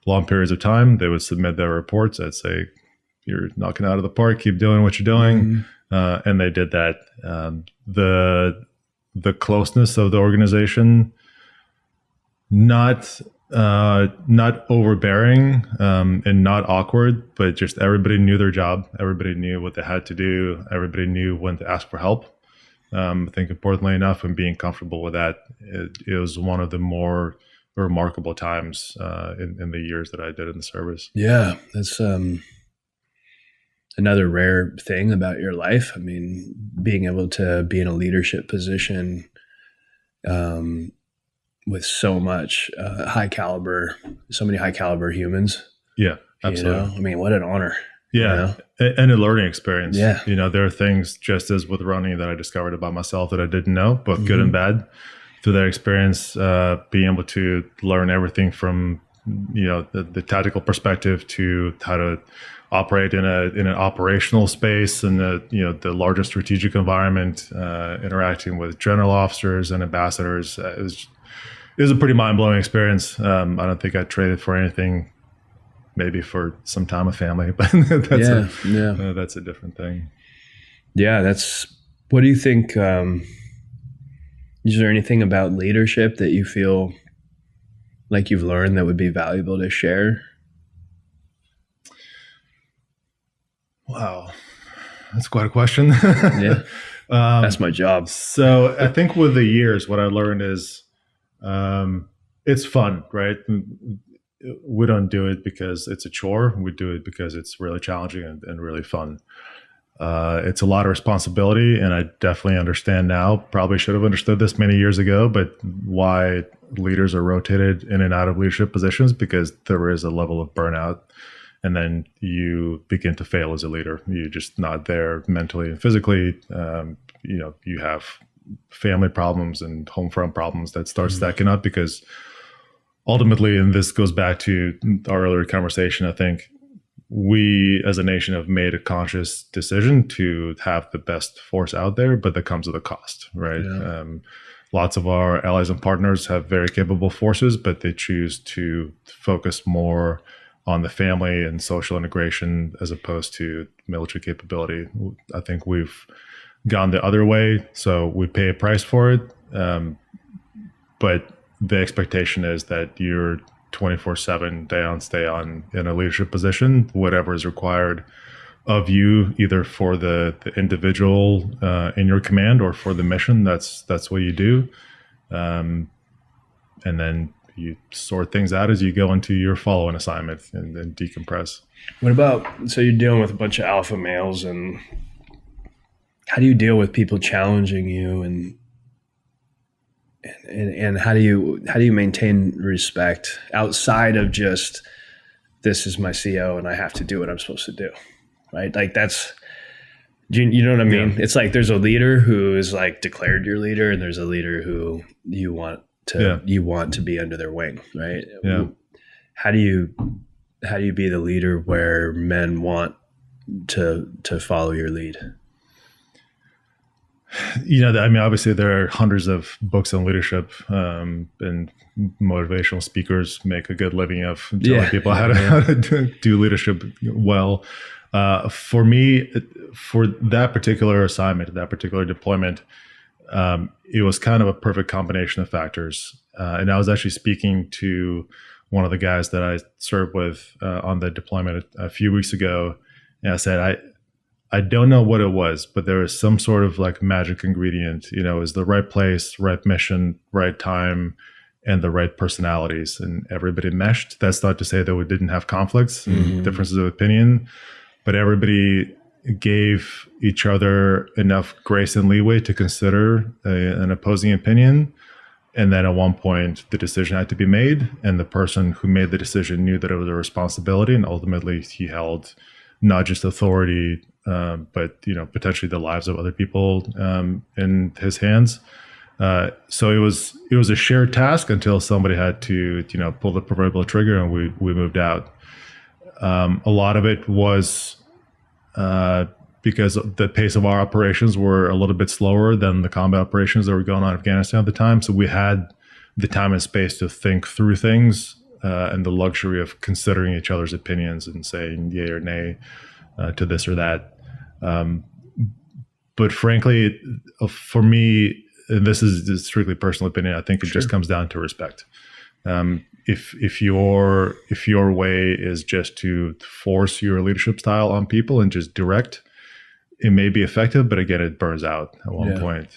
long periods of time. They would submit their reports. I'd say, you're knocking out of the park, keep doing what you're doing. And they did that. The closeness of the organization, not overbearing and not awkward, but just everybody knew their job. Everybody knew what they had to do. Everybody knew when to ask for help. I think importantly enough, and being comfortable with that, it was one of the more remarkable times in the years that I did in the service. Yeah, that's another rare thing about your life. I mean, being able to be in a leadership position with so much so many high caliber humans. Yeah, absolutely. I mean, what an honor. Yeah. And a learning experience. Yeah. There are things just as with running that I discovered about myself that I didn't know, both good and bad. Through that experience, being able to learn everything from, the tactical perspective to how to operate in an operational space and the larger strategic environment, interacting with general officers and ambassadors. It was a pretty mind-blowing experience. I don't think I'd trade it for anything, maybe for some time with family, but that's a different thing. Yeah, what do you think, is there anything about leadership that you feel like you've learned that would be valuable to share? Wow, that's quite a question. Yeah, that's my job. So I think with the years, what I learned is it's fun, right? We don't do it because it's a chore. We do it because it's really challenging and really fun. It's a lot of responsibility, and I definitely understand now. Probably should have understood this many years ago, but why leaders are rotated in and out of leadership positions, because there is a level of burnout, and then you begin to fail as a leader. You're just not there mentally and physically. You have family problems and home front problems that start stacking up, because ultimately, and this goes back to our earlier conversation, I think we as a nation have made a conscious decision to have the best force out there, but that comes with a cost, right? Yeah. Lots of our allies and partners have very capable forces, but they choose to focus more on the family and social integration as opposed to military capability. I think we've gone the other way, so we pay a price for it. But the expectation is that you're 24/7, stay on in a leadership position, whatever is required of you, either for the individual in your command or for the mission. That's what you do. And then you sort things out as you go into your follow-on assignment and then decompress. What about, so you're dealing with a bunch of alpha males, and how do you deal with people challenging you, and how do you maintain respect outside of just, this is my CO and I have to do what I'm supposed to do, right? Like that's, you know what I mean? Yeah. It's like there's a leader who is like declared your leader, and there's a leader who you want to be under their wing, right? Yeah. How do you be the leader where men want to follow your lead? Obviously there are hundreds of books on leadership, and motivational speakers make a good living of telling people how to do leadership well. For me, for that particular assignment, that particular deployment, it was kind of a perfect combination of factors. And I was actually speaking to one of the guys that I served with on the deployment a few weeks ago, and I said, I don't know what it was, but there was some sort of like magic ingredient. It was the right place, right mission, right time, and the right personalities, and everybody meshed. That's not to say that we didn't have conflicts and differences of opinion, but everybody gave each other enough grace and leeway to consider an opposing opinion. And then at one point, the decision had to be made, and the person who made the decision knew that it was a responsibility, and ultimately he held not just authority, but potentially the lives of other people in his hands. So it was a shared task until somebody had to pull the proverbial trigger, and we moved out. A lot of it was because the pace of our operations were a little bit slower than the combat operations that were going on in Afghanistan at the time. So we had the time and space to think through things, and the luxury of considering each other's opinions and saying yay or nay to this or that. But frankly, for me, and this is strictly personal opinion, I think it just comes down to respect. If your way is just to force your leadership style on people and just direct, it may be effective, but again, it burns out at one point.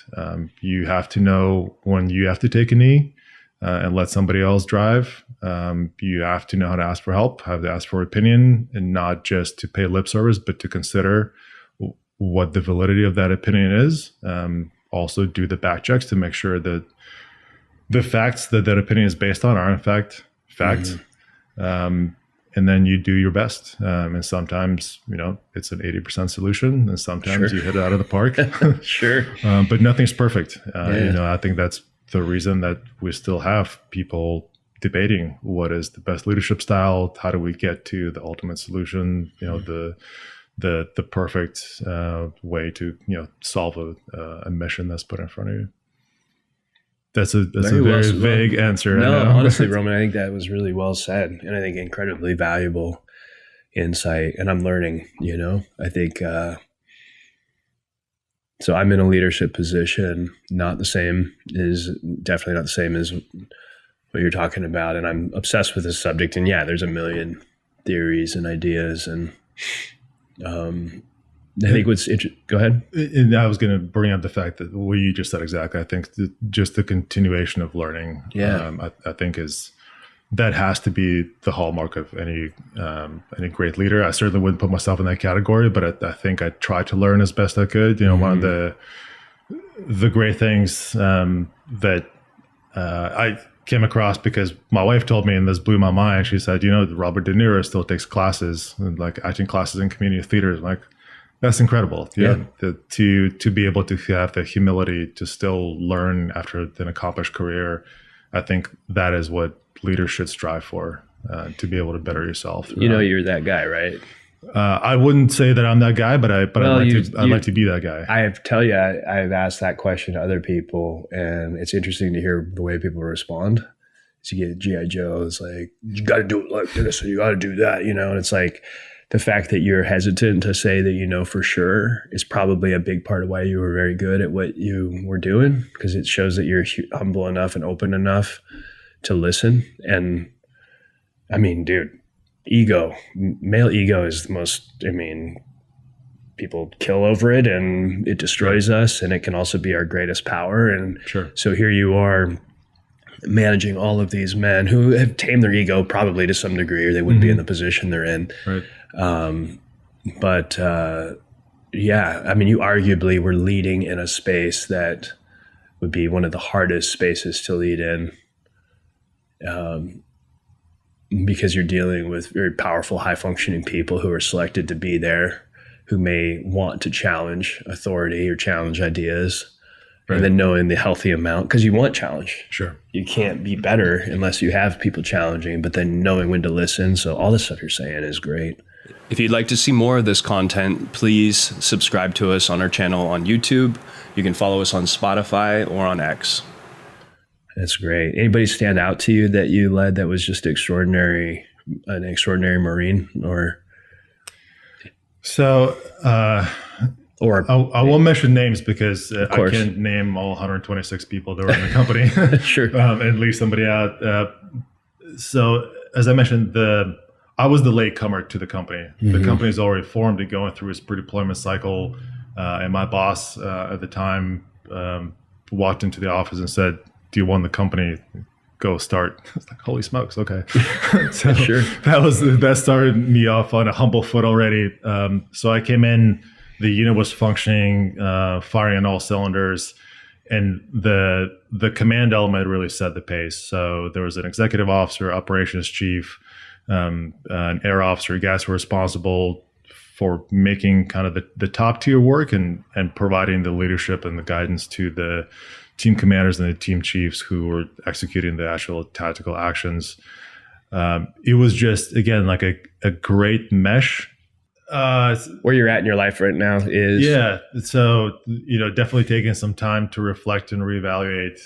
You have to know when you have to take a knee and let somebody else drive. You have to know how to ask for help, have to ask for opinion, and not just to pay lip service, but to consider what the validity of that opinion is. Also do the back checks to make sure that the facts that opinion is based on are in fact facts. And then you do your best. And sometimes, it's an 80% solution, and sometimes you hit it out of the park. But nothing's perfect. I think that's the reason that we still have people debating what is the best leadership style. How do we get to the ultimate solution? The perfect way to solve a mission that's put in front of you. That's a very vague answer. No, honestly, Roman, I think that was really well said, and I think incredibly valuable insight. And I'm learning. I think so. I'm in a leadership position, definitely not the same as what you're talking about, and I'm obsessed with this subject. And there's a million theories and ideas, and I think go ahead. And I was going to bring up the fact that what you just said exactly. I think just the continuation of learning, I think is that has to be the hallmark of any great leader. I certainly wouldn't put myself in that category, but I think I tried to learn as best I could. One of the great things that I came across, because my wife told me, and this blew my mind. She said, Robert De Niro still takes classes, like acting classes in community theaters. I'm like, that's incredible. To be able to have the humility to still learn after an accomplished career. I think that is what leaders should strive for, to be able to better yourself. You're that guy, right? I wouldn't say that I'm that guy, but I'd like to be that guy. I have to tell you, I've asked that question to other people, and it's interesting to hear the way people respond. So you get G.I. Joe's like, you got to do it like this, and you got to do that, and it's like the fact that you're hesitant to say that for sure is probably a big part of why you were very good at what you were doing, because it shows that you're humble enough and open enough to listen. And I mean, dude, male ego is the most, people kill over it, and it destroys us, and it can also be our greatest power. And so here you are managing all of these men who have tamed their ego probably to some degree, or they wouldn't be in the position they're in. Right. You arguably were leading in a space that would be one of the hardest spaces to lead in, because you're dealing with very powerful, high-functioning people who are selected to be there, who may want to challenge authority or challenge ideas. Right. And then knowing the healthy amount, because you want challenge. Sure. You can't be better unless you have people challenging, but then knowing when to listen. So all the stuff you're saying is great. If you'd like to see more of this content, please subscribe to us on our channel on YouTube. You can follow us on Spotify or on X. That's great. Anybody stand out to you that you led that was just an extraordinary Marine? Or so, or I won't mention names, because I can't name all 126 people that were in the company. Sure. And leave somebody out. So as I mentioned, I was the latecomer to the company. Mm-hmm. The company's already formed and going through its pre-deployment cycle. And my boss at the time walked into the office and said, "Do you want the company? Go start." I was like, holy smokes, okay. So that started me off on a humble foot already. So I came in, the unit was functioning, firing on all cylinders, and the command element really set the pace. So there was an executive officer, operations chief, an air officer. You guys were responsible for making kind of the top tier work and providing the leadership and the guidance to the team commanders and the team chiefs who were executing the actual tactical actions. It was just, again, like a great mesh. Where you're at in your life right now is... Yeah. So, definitely taking some time to reflect and reevaluate,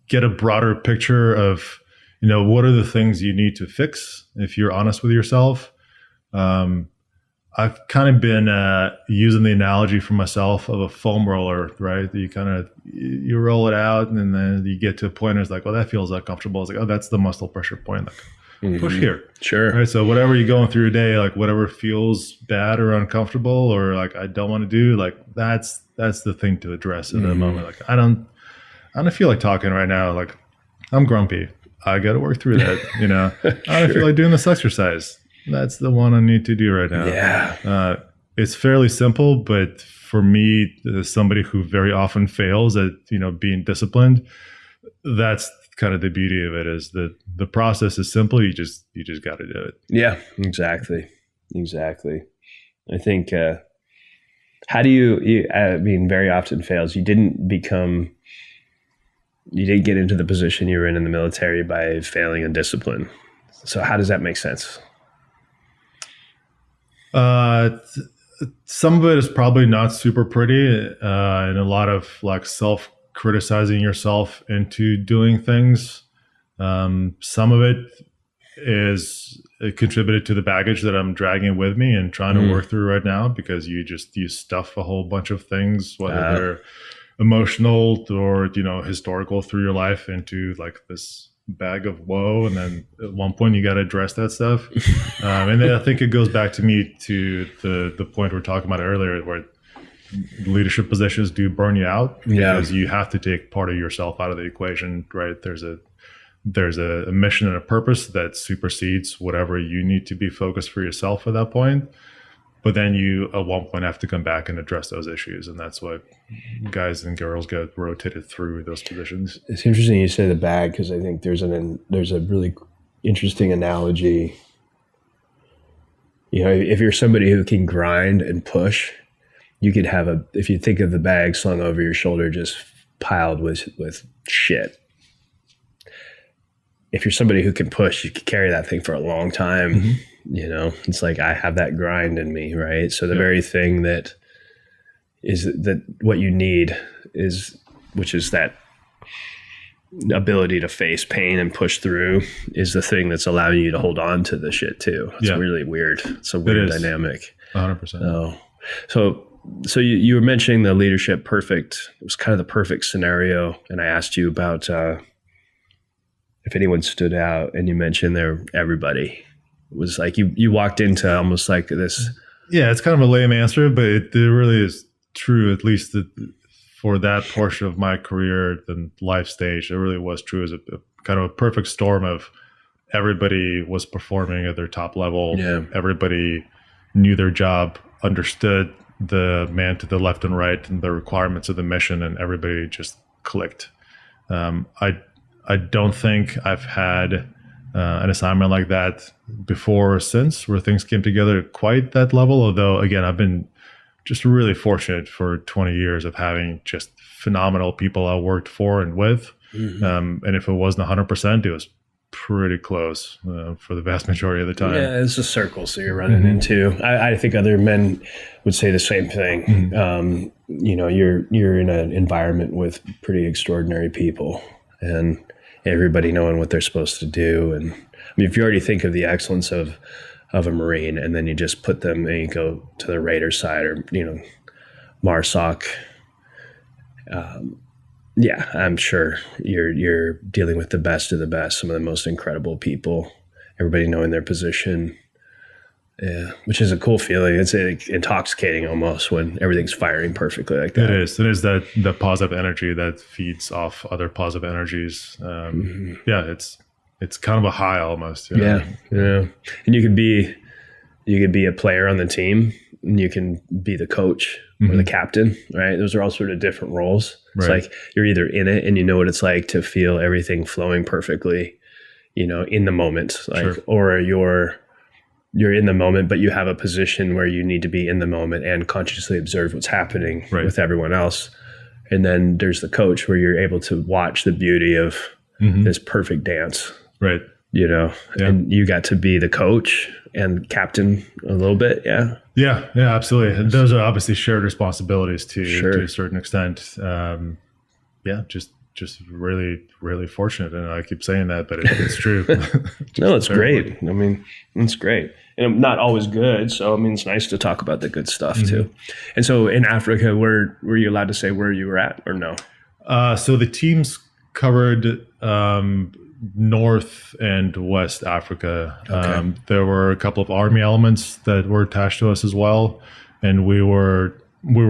get a broader picture of, what are the things you need to fix if you're honest with yourself. I've kind of been using the analogy for myself of a foam roller, right? You roll it out, and then you get to a point where it's like, well, that feels uncomfortable. It's like, oh, that's the muscle pressure point. Like, push here. Sure. Right. So whatever you're going through your day, like whatever feels bad or uncomfortable or like I don't want to do, like that's the thing to address in the moment. Like I don't feel like talking right now. Like I'm grumpy. I got to work through that. I don't feel like doing this exercise. That's the one I need to do right now. Yeah. It's fairly simple, but for me, as somebody who very often fails at, being disciplined, that's kind of the beauty of it, is that the process is simple. You just got to do it. Yeah, exactly. I think, how do you, very often fails. You didn't get into the position you were in the military by failing in discipline. So how does that make sense? Some of it is probably not super pretty, and a lot of like self-criticizing yourself into doing things. Some of it contributed to the baggage that I'm dragging with me and trying to work through right now, because you stuff a whole bunch of things, whether they're emotional or, historical through your life, into like this bag of woe, and then at one point you got to address that stuff. And then I think it goes back to the point we were talking about earlier, where leadership positions do burn you out because you have to take part of yourself out of the equation, right? There's a there's a mission and a purpose that supersedes whatever you need to be focused for yourself at that point. But then you at one point have to come back and address those issues. And that's what guys and girls get rotated through those positions. It's interesting you say the bag, because I think there's a really interesting analogy. You know, if you're somebody who can grind and push, you could have if you think of the bag slung over your shoulder, just piled with shit. If you're somebody who can push, you can carry that thing for a long time. Mm-hmm. You know, it's like, I have that grind in me, right? So the very thing that what you need which is that ability to face pain and push through, is the thing that's allowing you to hold on to the shit too. It's really weird. It's a weird dynamic. 100%. So you were mentioning the leadership perfect. It was kind of the perfect scenario. And I asked you about if anyone stood out, and you mentioned everybody. It was like you walked into almost like this. Yeah, it's kind of a lame answer, but it really is true, at least for that portion of my career and life stage. It really was true as a kind of a perfect storm of everybody was performing at their top level. Yeah. Everybody knew their job, understood the man to the left and right and the requirements of the mission, and everybody just clicked. I don't think I've had an assignment like that before or since, where things came together quite that level. Although, again, I've been just really fortunate for 20 years of having just phenomenal people I worked for and with. Mm-hmm. And if it wasn't 100%, it was pretty close for the vast majority of the time. Yeah, it's a circle, so you're running into. I think other men would say the same thing. Mm-hmm. You know, you're in an environment with pretty extraordinary people, and everybody knowing what they're supposed to do. And I mean, if you already think of the excellence of a Marine, and then you just put them and you go to the Raider side, or, you know, MARSOC. Yeah, I'm sure you're dealing with the best of the best, some of the most incredible people, everybody knowing their position. Yeah, which is a cool feeling. It's intoxicating almost when everything's firing perfectly like that. It is. It is that the positive energy that feeds off other positive energies. Yeah, it's kind of a high almost. You know? Yeah. And you could be a player on the team, and you can be the coach or the captain, right? Those are all sort of different roles. It's like you're either in it and you know what it's like to feel everything flowing perfectly, you know, in the moment, like, or you're in the moment, but you have a position where you need to be in the moment and consciously observe what's happening with everyone else. And then there's the coach, where you're able to watch the beauty of this perfect dance. Right. You know, and you got to be the coach and captain a little bit. Yeah. Yeah, absolutely. And those are obviously shared responsibilities to a certain extent. Yeah, just really, really fortunate. And I keep saying that, but it's true. No, it's great. I mean, it's great. And I'm not always good. So, I mean, it's nice to talk about the good stuff too. And so in Africa, were you allowed to say where you were at, or no? So the teams covered North and West Africa. Okay. There were a couple of army elements that were attached to us as well. And we were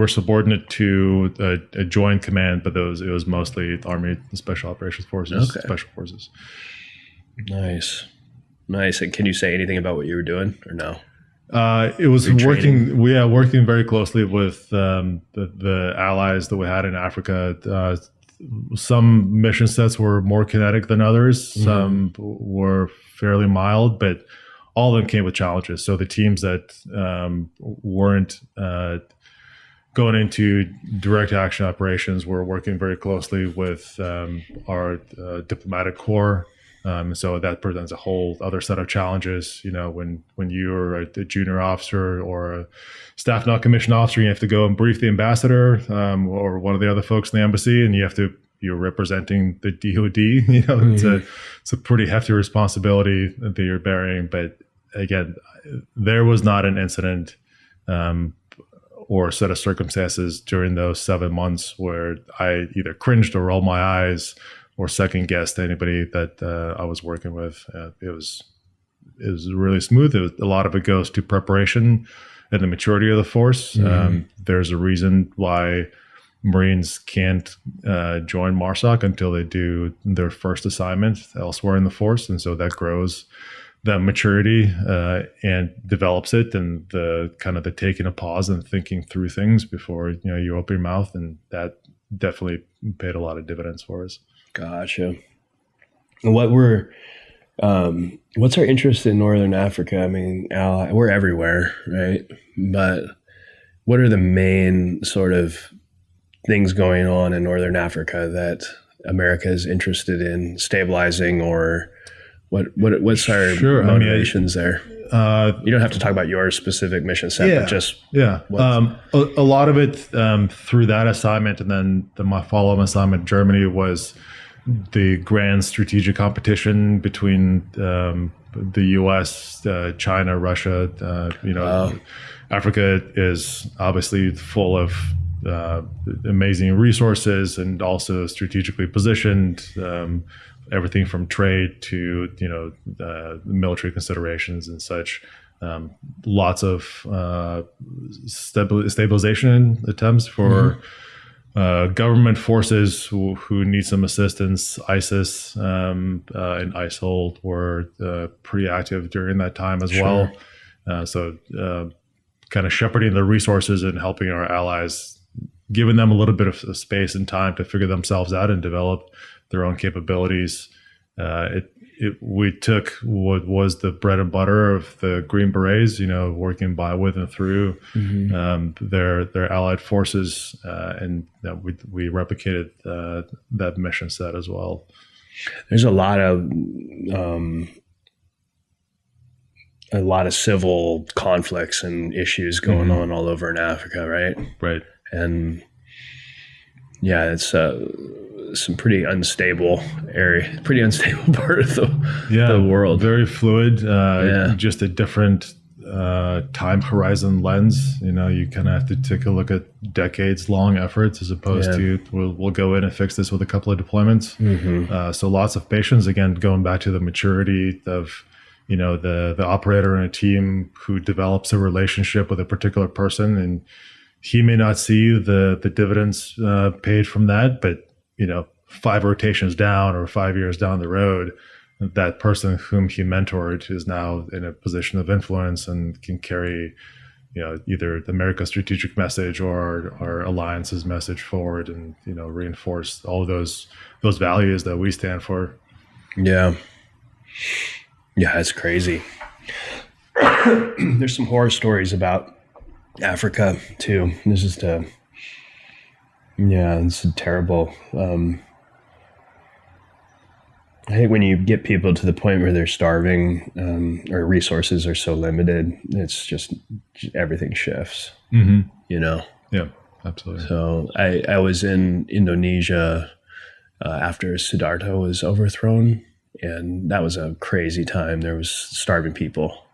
subordinate to a joint command, but it was mostly Army Special Operations Forces, Special Forces. Nice. And can you say anything about what you were doing, or no? It was working very closely with the allies that we had in Africa. Some mission sets were more kinetic than others. Some were fairly mild, but all of them came with challenges. So the teams that weren't going into direct action operations were working very closely with our diplomatic corps. So that presents a whole other set of challenges. You know, when you're a junior officer or a staff non-commissioned officer, you have to go and brief the ambassador or one of the other folks in the embassy, and you're representing the DoD. You know, it's a pretty hefty responsibility that you're bearing. But again, there was not an incident or a set of circumstances during those 7 months where I either cringed or rolled my eyes or second guessed anybody that I was working with. It was really smooth. A lot of it goes to preparation and the maturity of the force. There's a reason why Marines can't join MARSOC until they do their first assignment elsewhere in the force, and so that grows that maturity and develops it, and the kind of the taking a pause and thinking through things before you open your mouth, and that definitely paid a lot of dividends for us. Gotcha. And what's our interest in Northern Africa? I mean, Al, we're everywhere, right? But what are the main sort of things going on in Northern Africa that America is interested in stabilizing, or what's our motivations there? You don't have to talk about your specific mission set, but just a lot of it through that assignment, and then my follow-up assignment in Germany was the grand strategic competition between the U.S., China, Russia. Africa is obviously full of amazing resources and also strategically positioned. Everything from trade to military considerations and such. Lots of stabilization attempts for government forces who need some assistance. ISIS and ISIL were pretty active during that time as well. So kind of shepherding the resources and helping our allies, giving them a little bit of space and time to figure themselves out and develop their own capabilities. We took what was the bread and butter of the Green Berets, working by, with, and through their allied forces, and we replicated that mission set as well. There's a lot of civil conflicts and issues going on all over in Africa, right? Right. And yeah, it's some pretty unstable area, pretty unstable part of the world. Very fluid, just a different time horizon lens. You kind of have to take a look at decades long efforts as opposed to we'll go in and fix this with a couple of deployments. So lots of patience, again, going back to the maturity of the operator in a team who develops a relationship with a particular person, and he may not see the dividends paid from that, but 5 rotations down or 5 years down the road, that person whom he mentored is now in a position of influence and can carry, either America's strategic message or our alliance's message forward, and reinforce all of those values that we stand for. Yeah, it's crazy. There's some horror stories about Africa too. This is it's terrible. I think when you get people to the point where they're starving, or resources are so limited, it's just everything shifts. Yeah, absolutely. So I was in Indonesia after Siddhartha was overthrown, and that was a crazy time. There was starving people,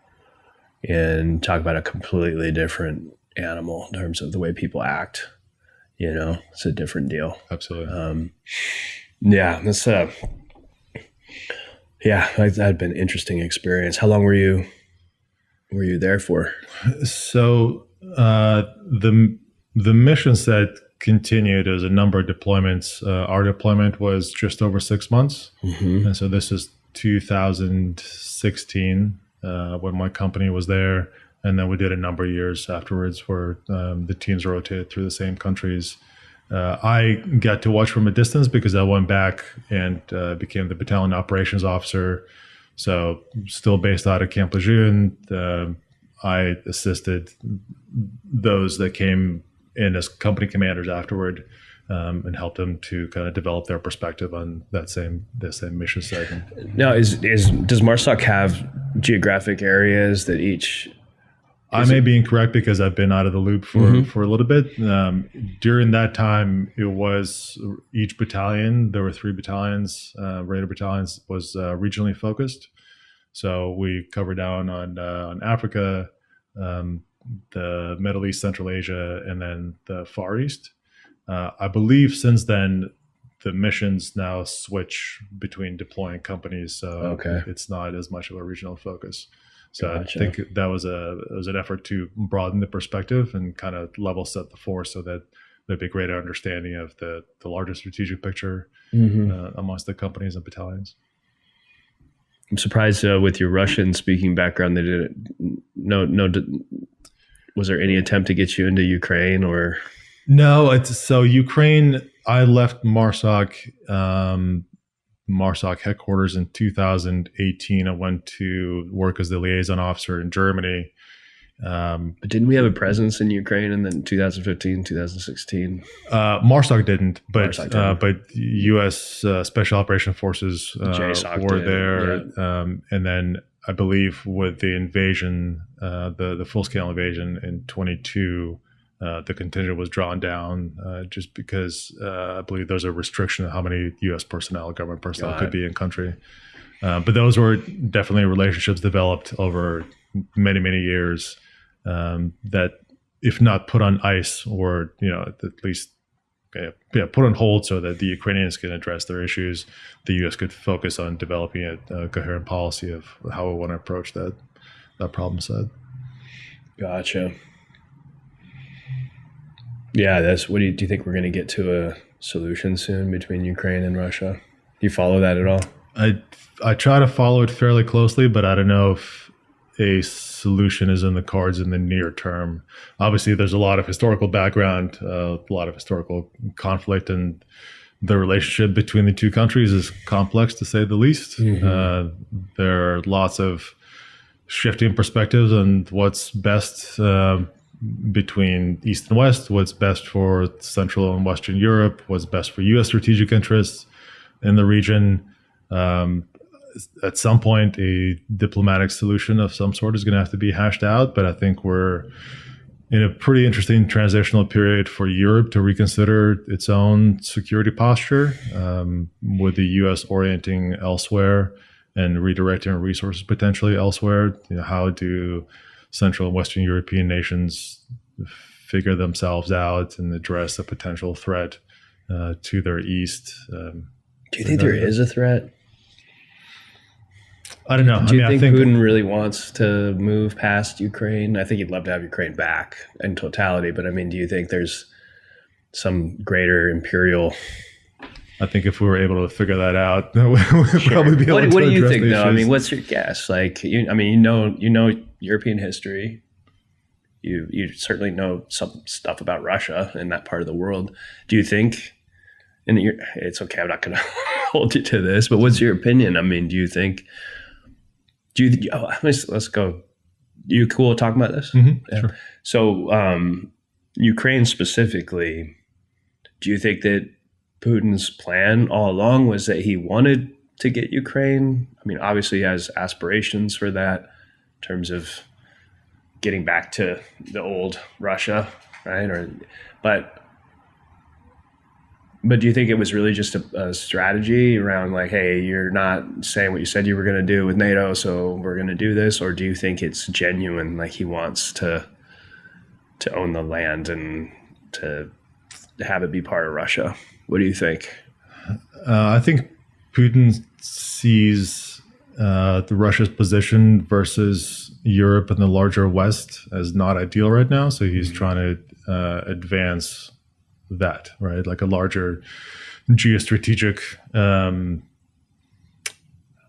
and talk about a completely different animal in terms of the way people act. It's a different deal. Absolutely. That'd been an interesting experience. How long were you there for? So the mission set continued as a number of deployments. Our deployment was just over 6 months. And so this is 2016 when my company was there. And then we did a number of years afterwards where the teams rotated through the same countries. I got to watch from a distance because I went back and became the battalion operations officer. So still based out of Camp Lejeune, I assisted those that came in as company commanders afterward, and helped them to kind of develop their perspective on the same mission segment. Now, does MARSOC have geographic areas that each? I may be incorrect because I've been out of the loop for a little bit. During that time, it was each battalion. There were 3 battalions, Raider battalions, was regionally focused. So we covered down on Africa, the Middle East, Central Asia, and then the Far East. I believe since then, the missions now switch between deploying companies. So it's not as much of a regional focus. So gotcha. I think that was an effort to broaden the perspective and kind of level set the force so that maybe a greater understanding of the larger strategic picture amongst the companies and battalions. I'm surprised with your Russian speaking background, they didn't. Was there any attempt to get you into Ukraine or? No, so Ukraine. I left MARSOC headquarters in 2018. I went to work as the liaison officer in Germany. But didn't we have a presence in Ukraine in then 2015, 2016? MARSOC didn't, but MARSOC didn't. but U.S. Special Operation Forces were there, and then I believe with the invasion, the full-scale invasion in 22, the contingent was drawn down just because I believe there's a restriction of how many U.S. personnel, government personnel, could be in country. But those were definitely relationships developed over many, many years that, if not put on ice, or at least put on hold so that the Ukrainians can address their issues, the U.S. could focus on developing a coherent policy of how we want to approach that problem set. Gotcha. Yeah, what do you think we're going to get to a solution soon between Ukraine and Russia? Do you follow that at all? I try to follow it fairly closely, but I don't know if a solution is in the cards in the near term. Obviously, there's a lot of historical background, a lot of historical conflict, and the relationship between the two countries is complex, to say the least. There are lots of shifting perspectives on what's best between East and West, what's best for Central and Western Europe, what's best for U.S. strategic interests in the region. At some point, a diplomatic solution of some sort is going to have to be hashed out, but I think we're in a pretty interesting transitional period for Europe to reconsider its own security posture, with the U.S. orienting elsewhere and redirecting resources potentially elsewhere. How do Central and Western European nations figure themselves out and address a potential threat to their east? Do you think there is a threat? I don't know. Do you think Putin really wants to move past Ukraine? I think he'd love to have Ukraine back in totality, but I mean, do you think there's some greater imperial? I think if we were able to figure that out, we'd probably be able to. What do you think, though? Issues. I mean, what's your guess? Like, you know European history. You certainly know some stuff about Russia and that part of the world. Do you think? And it's okay. I'm not going to hold you to this, but what's your opinion? I mean, do you think? Let's go. You cool talking about this? Yeah. Sure. So, Ukraine specifically, do you think that Putin's plan all along was that he wanted to get Ukraine? I mean, obviously he has aspirations for that in terms of getting back to the old Russia, right? But do you think it was really just a strategy around like, hey, you're not saying what you said you were going to do with NATO, so we're going to do this? Or do you think it's genuine, like he wants to own the land and to have it be part of Russia? What do you think? I think Putin sees Russia's position versus Europe and the larger West as not ideal right now. So he's trying to advance that, right? Like a larger geostrategic,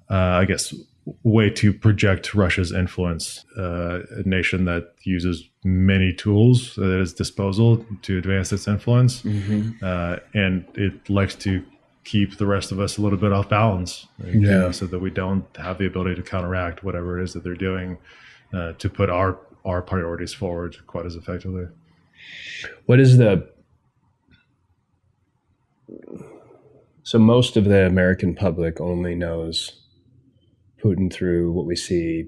I guess, way to project Russia's influence, a nation that uses many tools at its disposal to advance its influence. And it likes to keep the rest of us a little bit off balance, right? So that we don't have the ability to counteract whatever it is that they're doing, to put our priorities forward quite as effectively. So most of the American public only knows Putin through what we see,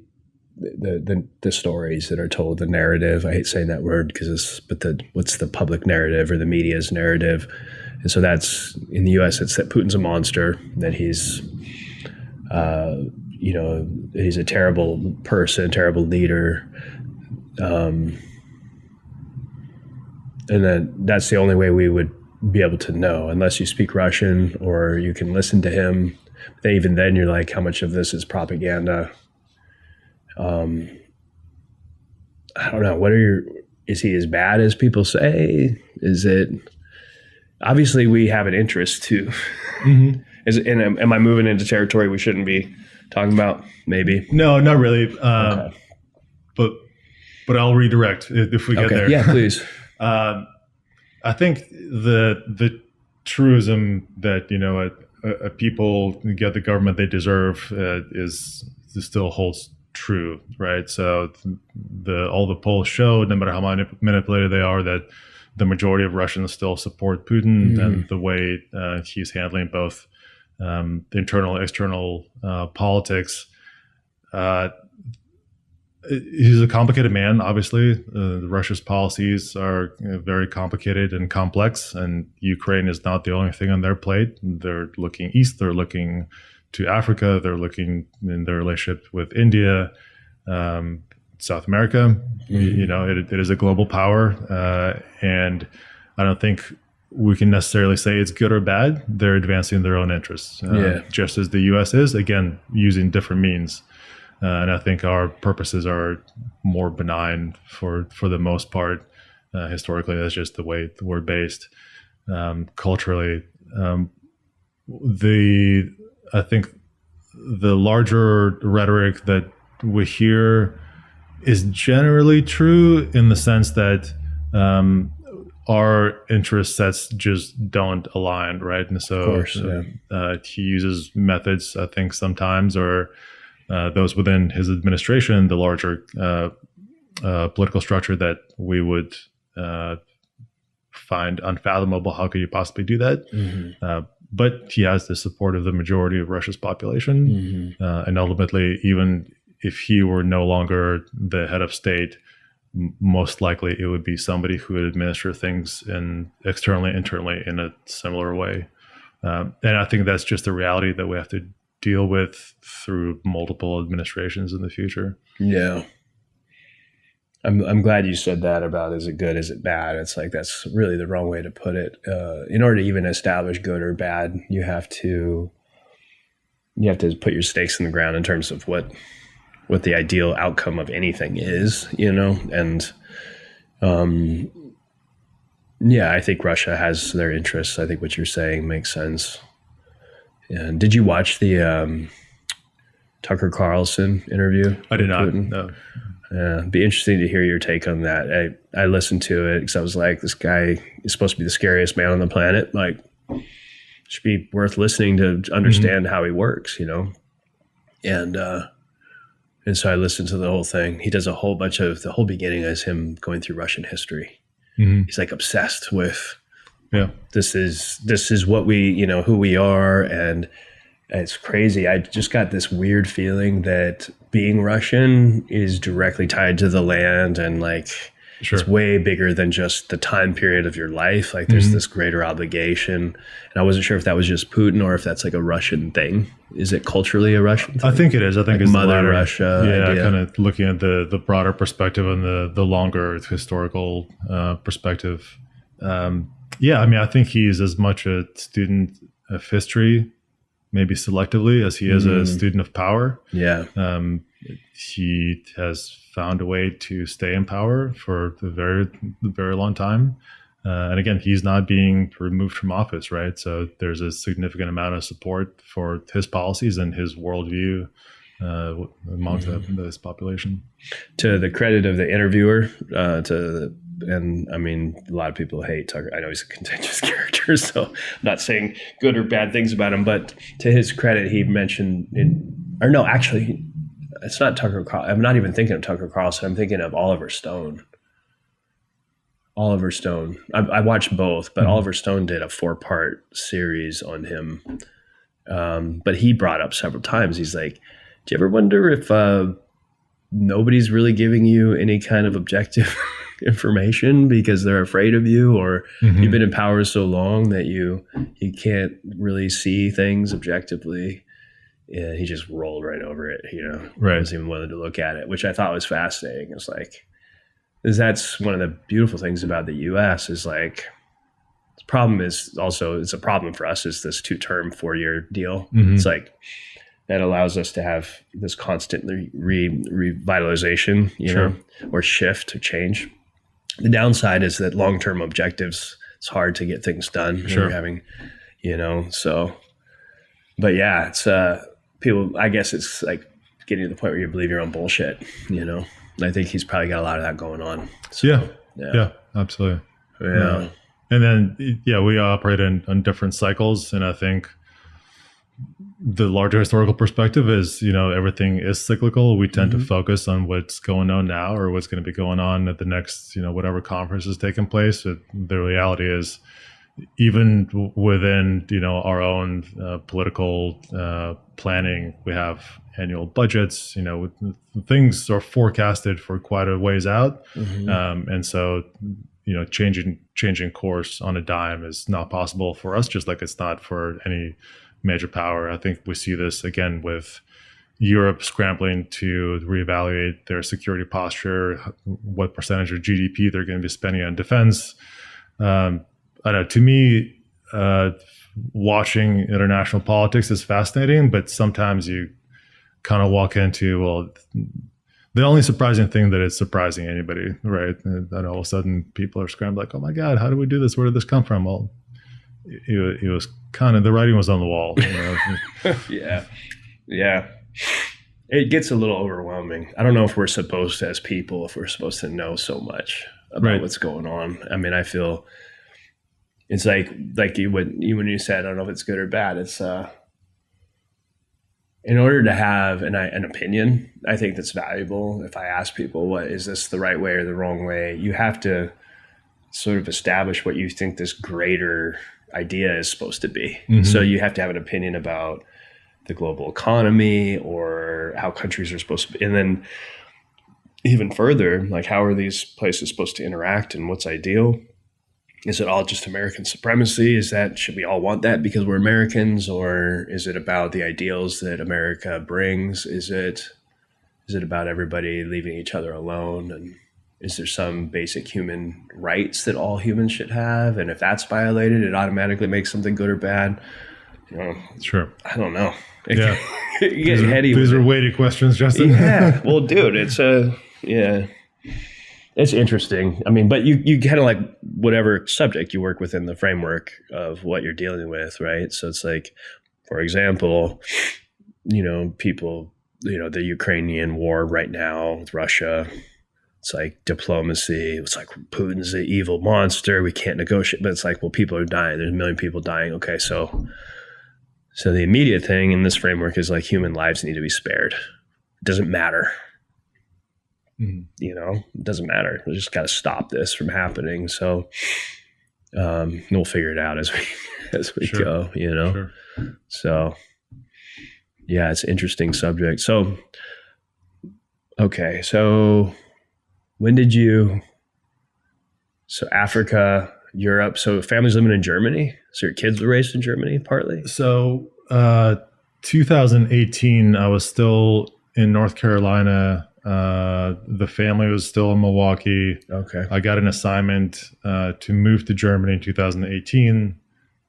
the stories that are told, the narrative. I hate saying that word what's the public narrative or the media's narrative? And so that's, in the U.S., it's that Putin's a monster, that he's, he's a terrible person, terrible leader. And then that's the only way we would be able to know, unless you speak Russian or you can listen to him. Even then, you're like, how much of this is propaganda? I don't know. Is he as bad as people say? Is it? obviously we have an interest too. Am I moving into territory we shouldn't be talking about? Maybe. No, not really. Okay. But I'll redirect if we get there. Yeah, please. I think the truism that a people get the government they deserve still holds true, right? So all the polls show, no matter how manipulated they are, that the majority of Russians still support Putin and the way he's handling both internal and external politics. He's a complicated man, obviously. Russia's policies are very complicated and complex, and Ukraine is not the only thing on their plate. They're looking east, they're looking to Africa, they're looking in their relationship with India, South America. It is a global power, and I don't think we can necessarily say it's good or bad. They're advancing their own interests, just as the U.S. is, again, using different means. And I think our purposes are more benign for the most part. Historically, that's just the way we're based. Culturally, I think the larger rhetoric that we hear is generally true in the sense that our interest sets just don't align, right? And so of course, he uses methods, I think, sometimes, or those within his administration, the larger political structure that we would find unfathomable. How could you possibly do that? But he has the support of the majority of Russia's population. And ultimately, even if he were no longer the head of state, most likely it would be somebody who would administer things externally, internally in a similar way. And I think that's just the reality that we have to deal with through multiple administrations in the future. Yeah. I'm glad you said that about is it good, is it bad? It's like that's really the wrong way to put it. In order to even establish good or bad, you have to put your stakes in the ground in terms of what the ideal outcome of anything is, and I think Russia has their interests. I think what you're saying makes sense. And did you watch the Tucker Carlson interview? I did not. Putin? No. Yeah, it'd be interesting to hear your take on that. I listened to it because I was like, this guy is supposed to be the scariest man on the planet. Like, it should be worth listening to understand how he works, And so I listened to the whole thing. He does a whole bunch of the whole beginning is him going through Russian history. He's like obsessed with. Yeah, this is what we, who we are. And it's crazy. I just got this weird feeling that being Russian is directly tied to the land and like, it's way bigger than just the time period of your life. Like there's this greater obligation. And I wasn't sure if that was just Putin or if that's like a Russian thing. Is it culturally a Russian thing? I think it is. I think like it's Mother the latter. Russia. Yeah, idea. kind of looking at the broader perspective and the longer historical perspective. I think he's as much a student of history, maybe selectively, as he is a student of power. Yeah. He has found a way to stay in power for a very, very long time. And again, he's not being removed from office, right? So there's a significant amount of support for his policies and his worldview amongst this population. To the credit of the interviewer, and I mean, a lot of people hate Tucker. I know he's a contentious character, so I'm not saying good or bad things about him, but to his credit, he mentioned actually, it's not Tucker Carlson. I'm not even thinking of Tucker Carlson. I'm thinking of Oliver Stone. I watched both, but Oliver Stone did a 4-part series on him. But he brought up several times, he's like, do you ever wonder if nobody's really giving you any kind of objective information because they're afraid of you, or you've been in power so long that you can't really see things objectively? And he just rolled right over it, Right. Wasn't even willing to look at it, which I thought was fascinating. It's like, that's one of the beautiful things about the U.S. is like, the problem is also, it's a problem for us, is this 2-term 4-year deal. It's like, that allows us to have this constant revitalization, or shift or change. The downside is that long-term objectives it's hard to get things done. Sure. You're having, so, but yeah, it's, people, I guess it's like getting to the point where you believe your own bullshit, I think he's probably got a lot of that going on. So, yeah, absolutely. Yeah. And then, we operate on different cycles. And I think the larger historical perspective is, everything is cyclical. We tend to focus on what's going on now or what's going to be going on at the next, whatever conference is taking place. But the reality is, even within, our own political planning, we have annual budgets, things are forecasted for quite a ways out. And so, changing course on a dime is not possible for us, just like it's not for any major power. I think we see this again with Europe scrambling to reevaluate their security posture, what percentage of GDP they're going to be spending on defense. I don't know, to me, watching international politics is fascinating, but sometimes you kind of walk into, well, the only surprising thing that is surprising anybody, right? And then all of a sudden people are scrambling like, oh my God, how do we do this? Where did this come from? Well, it was kind of, the writing was on the wall. Yeah. It gets a little overwhelming. I don't know if we're supposed to, as people, if we're supposed to know so much about what's going on. I mean, I feel it's like when you said, I don't know if it's good or bad. It's, in order to have an opinion, I think that's valuable. If I ask people, what is this, the right way or the wrong way? You have to sort of establish what you think this greater idea is supposed to be. So you have to have an opinion about the global economy or how countries are supposed to be. And then even further, like how are these places supposed to interact and what's ideal? Is it all just American supremacy? Should we all want that because we're Americans, or is it about the ideals that America brings? Is it about everybody leaving each other alone? And is there some basic human rights that all humans should have? And if that's violated, it automatically makes something good or bad. Sure. I don't know. Yeah. You get heady. These are weighty questions, Justin. Yeah. Well, dude, it's interesting. I mean, but you kind of like whatever subject you work within the framework of what you're dealing with, right? So it's like, for example, people, the Ukrainian war right now with Russia, it's like diplomacy. It's like Putin's the evil monster. We can't negotiate. But it's like, well, people are dying. There's a million people dying. Okay, so the immediate thing in this framework is like human lives need to be spared. It doesn't matter. It doesn't matter. We just got to stop this from happening. So we'll figure it out as we go. Sure. So yeah, it's an interesting subject. So okay, so when did you? So Africa, Europe. So families living in Germany. So your kids were raised in Germany, partly. So 2018, I was still in North Carolina. The family was still in Milwaukee. Okay. I got an assignment to move to Germany in 2018.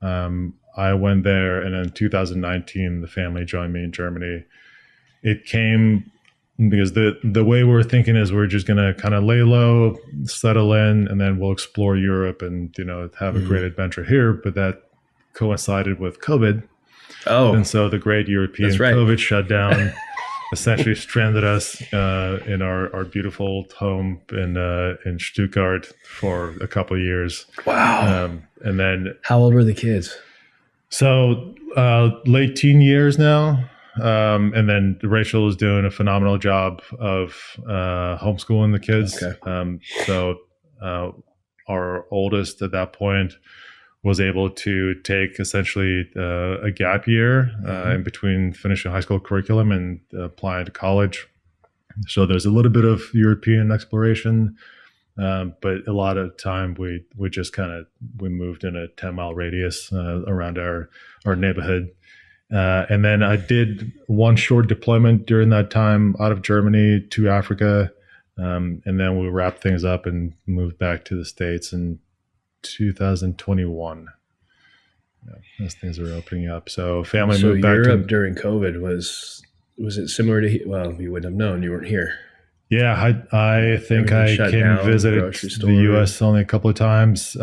I went there, and in 2019, the family joined me in Germany. It came because the way we're thinking is we're just going to kind of lay low, settle in, and then we'll explore Europe and have a great adventure here. But that coincided with COVID. Oh, and so the great European COVID shutdown essentially stranded us in our beautiful home in Stuttgart for a couple of years. Wow. And then how old were the kids? So late teen years now. And then Rachel is doing a phenomenal job of homeschooling the kids. Okay. So our oldest at that point was able to take essentially a gap year in between finishing high school curriculum and applying to college. So there's a little bit of European exploration, but a lot of time we just we moved in a 10-mile radius around our neighborhood. And then I did one short deployment during that time out of Germany to Africa. And then we wrapped things up and moved back to the States in 2021. As things were opening up. So family moved back Europe during COVID was it similar to, well, you wouldn't have known, you weren't here. Yeah, I think I came and visited the US only a couple of times.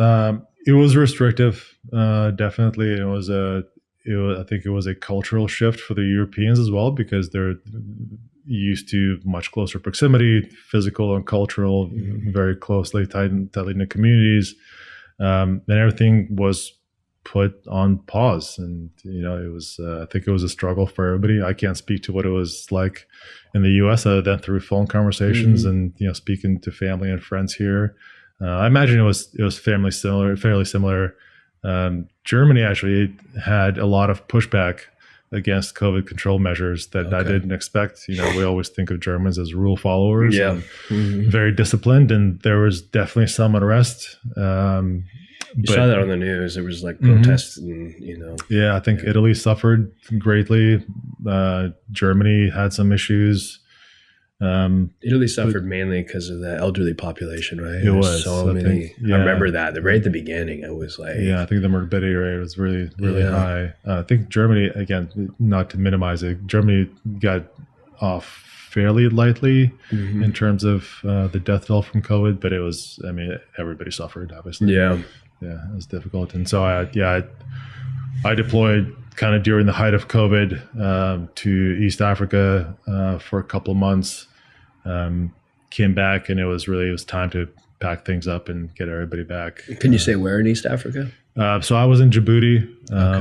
It was restrictive, definitely. I think it was a cultural shift for the Europeans as well, because they're used to much closer proximity, physical and cultural, very closely tightly knit communities. And everything was put on pause. And, it was, I think it was a struggle for everybody. I can't speak to what it was like in the US other than through phone conversations and, speaking to family and friends here. I imagine it was fairly similar. Germany actually had a lot of pushback against COVID control measures that I didn't expect. We always think of Germans as rule followers, and very disciplined, and there was definitely some unrest. You saw that on the news. There was like protests, and Yeah, I think Italy suffered greatly. Germany had some issues. Italy suffered mainly because of the elderly population, right? It was so many. I remember that right at the beginning. It was like, I think the morbidity rate was really, really high. I think Germany, again, not to minimize it, Germany got off fairly lightly in terms of the death toll from COVID, but it was, everybody suffered, obviously. Yeah, it was difficult, and so I deployed kind of during the height of COVID to East Africa for a couple of months. Came back, and it was time to pack things up and get everybody back. Can you say where in East Africa? So I was in Djibouti,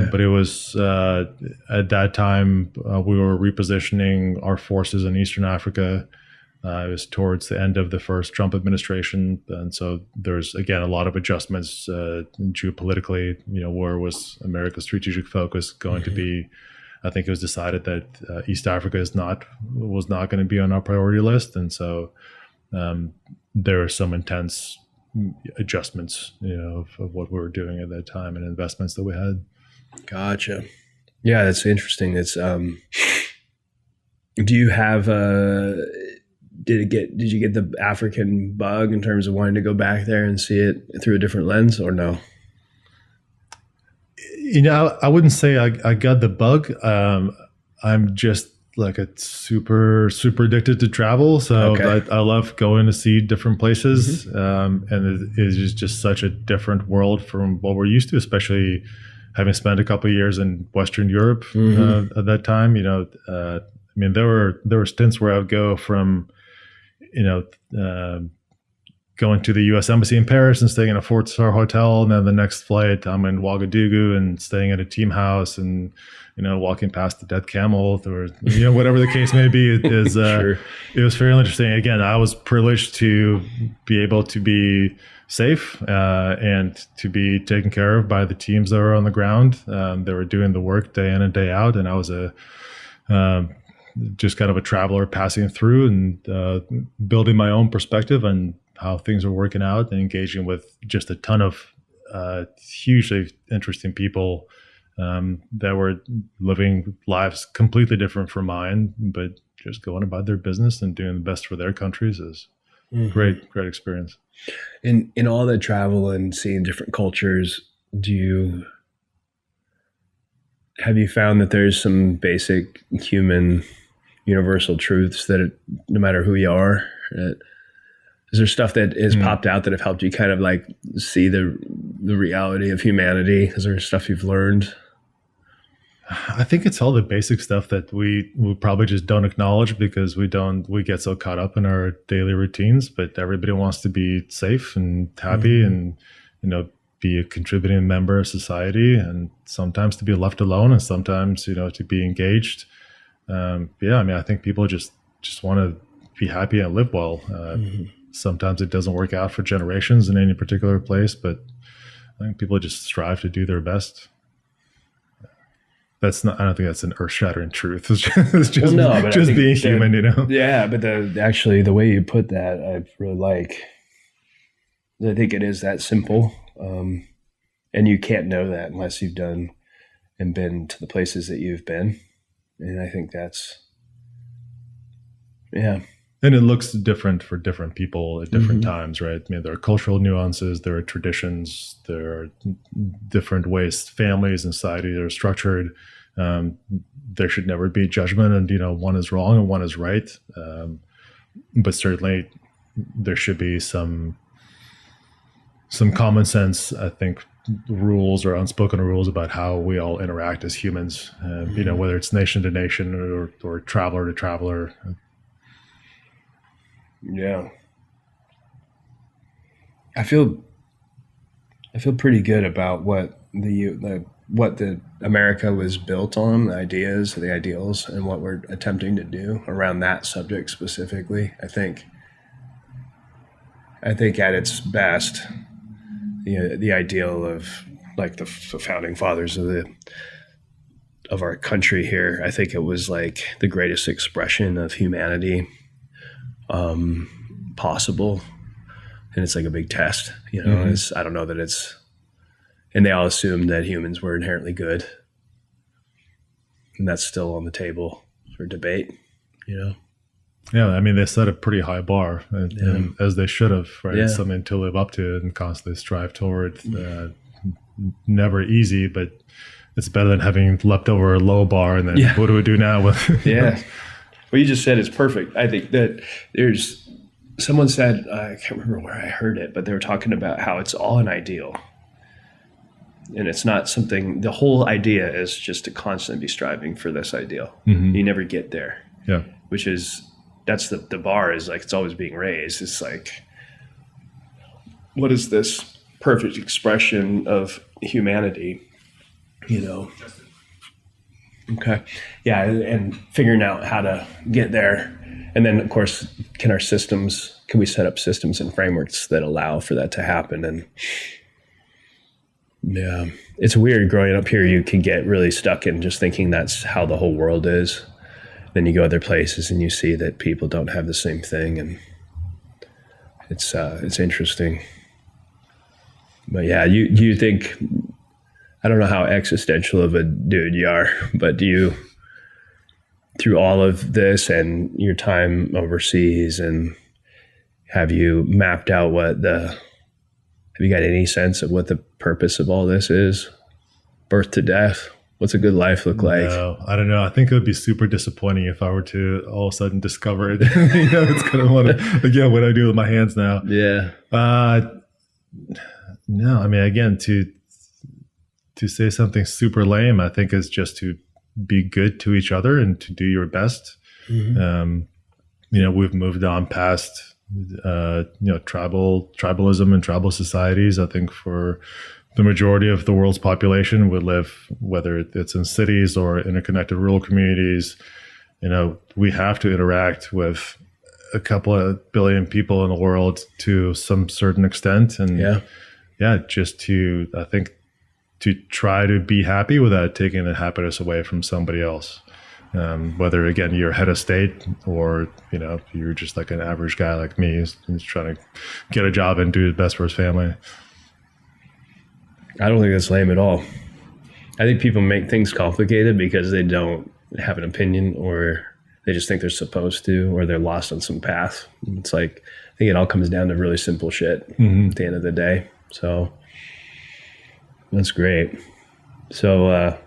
but it was at that time we were repositioning our forces in Eastern Africa. It was towards the end of the first Trump administration, and so there's again a lot of adjustments geopolitically. Where was America's strategic focus going to be? I think it was decided that East Africa was not going to be on our priority list, and so there were some intense adjustments, of what we were doing at that time and investments that we had. Gotcha. Yeah, that's interesting. It's do you have did you get the African bug in terms of wanting to go back there and see it through a different lens, or no? I wouldn't say I got the bug. I'm just like a super addicted to travel. So I love going to see different places. And it is just such a different world from what we're used to, especially having spent a couple of years in Western Europe at that time. There were stints where I would go from, going to the U.S. Embassy in Paris and staying in a 4-star hotel, and then the next flight I'm in Ouagadougou and staying at a team house, and walking past the dead camel, or whatever the case may be. It was fairly interesting. Again, I was privileged to be able to be safe and to be taken care of by the teams that were on the ground. They were doing the work day in and day out, and I was just kind of a traveler passing through and building my own perspective on how things are working out and engaging with just a ton of hugely interesting people that were living lives completely different from mine, but just going about their business and doing the best for their countries is great experience. In all the travel and seeing different cultures, have you found that there's some basic human universal truths that no matter who you are, is there stuff that has popped out that have helped you kind of like see the reality of humanity? Is there stuff you've learned? I think it's all the basic stuff that we probably just don't acknowledge because we get so caught up in our daily routines, but everybody wants to be safe and happy and, be a contributing member of society, and sometimes to be left alone and sometimes, to be engaged. I think people just want to be happy and live well. Sometimes it doesn't work out for generations in any particular place, but I think people just strive to do their best. I don't think that's an earth-shattering truth. It's just being human, Yeah, but the way you put that, I really like. I think it is that simple. And you can't know that unless you've done and been to the places that you've been. And I think that's, yeah. And it looks different for different people at different times, right? There are cultural nuances, there are traditions, there are different ways families and society are structured. There should never be judgment, and one is wrong and one is right. But certainly there should be some common sense, I think, rules or unspoken rules about how we all interact as humans, whether it's nation to nation or traveler to traveler. Yeah. I feel pretty good about what the America was built on, the ideas, the ideals, and what we're attempting to do around that subject specifically. I think at its best, the ideal of like the founding fathers of our country here, I think it was like the greatest expression of humanity possible. And it's like a big test, I don't know that it's, and they all assumed that humans were inherently good. And that's still on the table for debate, Yeah, I mean, they set a pretty high bar, and as they should have, right? Yeah. It's something to live up to and constantly strive toward. Never easy, but it's better than having leapt over a low bar and then what do we do now with? Yeah. What you just said is perfect. I think that someone said, I can't remember where I heard it, but they were talking about how it's all an ideal. And it's not something, the whole idea is just to constantly be striving for this ideal. You never get there. Yeah. Which is, that's the bar is like, it's always being raised. It's like, what is this perfect expression of humanity, Okay. Yeah. And figuring out how to get there. And then of course, can we set up systems and frameworks that allow for that to happen? And yeah, it's weird growing up here. You can get really stuck in just thinking that's how the whole world is. Then you go other places and you see that people don't have the same thing, and it's interesting. But yeah, you think, I don't know how existential of a dude you are, but do you, through all of this and your time overseas, and have you mapped out have you got any sense of what the purpose of all this is? Birth to death? What's a good life look like? No, I don't know. I think it would be super disappointing if I were to all of a sudden discover it. It's kind of what I do with my hands now. Yeah. No, I mean, again, to say something super lame, I think is just to be good to each other and to do your best. We've moved on past tribalism and tribal societies. I think for the majority of the world's population would live, whether it's in cities or interconnected rural communities, we have to interact with a couple of billion people in the world to some certain extent. And just to try to be happy without taking the happiness away from somebody else. Whether, again, you're head of state or, you're just like an average guy like me who's trying to get a job and do his best for his family. I don't think that's lame at all. I think people make things complicated because they don't have an opinion, or they just think they're supposed to, or they're lost on some path. It's like, I think it all comes down to really simple shit at the end of the day. So that's great. So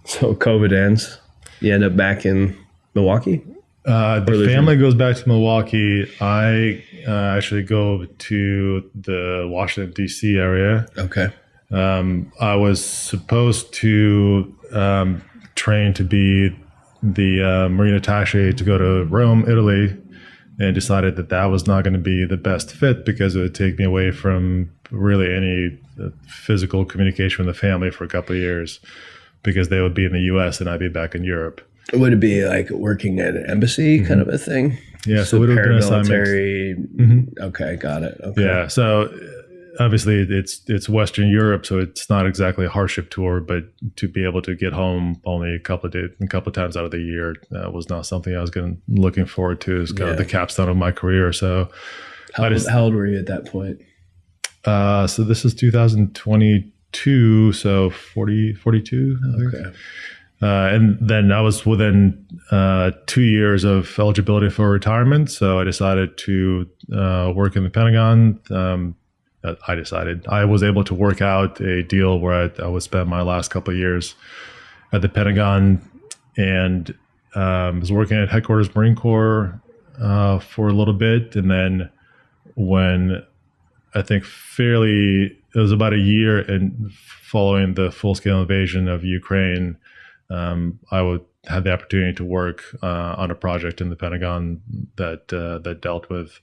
COVID ends. You end up back in Milwaukee? The family goes back to Milwaukee. I actually go to the Washington, D.C. area. Okay. I was supposed to train to be the Marine attache to go to Rome, Italy, and decided that was not going to be the best fit because it would take me away from really any physical communication with the family for a couple of years, because they would be in the U.S. and I'd be back in Europe. Would it be like working at an embassy kind of a thing? Yeah, so it would have been paramilitary. Okay, got it. Okay. Yeah, so obviously it's Western Europe, so it's not exactly a hardship tour, but to be able to get home only a couple of times out of the year was not something I was looking forward to as kind of the capstone of my career. So how old were you at that point? So this is 2022, so 42, I think. Okay. And then I was within 2 years of eligibility for retirement, so I decided to work in the Pentagon. I was able to work out a deal where I would spend my last couple of years at the Pentagon, and was working at headquarters Marine Corps for a little bit. And then when I think it was about a year and following the full-scale invasion of Ukraine, I had the opportunity to work on a project in the Pentagon that dealt with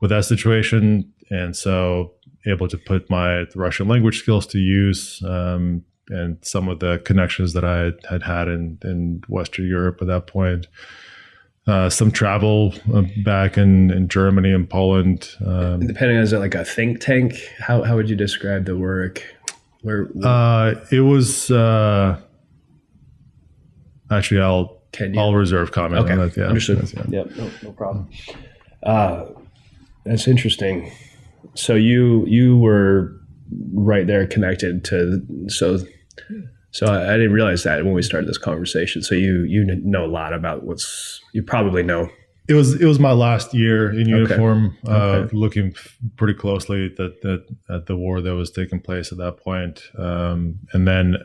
that situation, and so able to put my Russian language skills to use, and some of the connections that I had in Western Europe at that point. Some travel back in Germany and Poland. The Pentagon, is it like a think tank? How would you describe the work? Where? It was actually I'll reserve comment on that. Yeah, understood. Yeah. No problem. That's interesting. So you were right there connected to So I didn't realize that when we started this conversation. So you know a lot about you probably know. It was my last year in uniform, looking pretty closely at the war that was taking place at that point. And then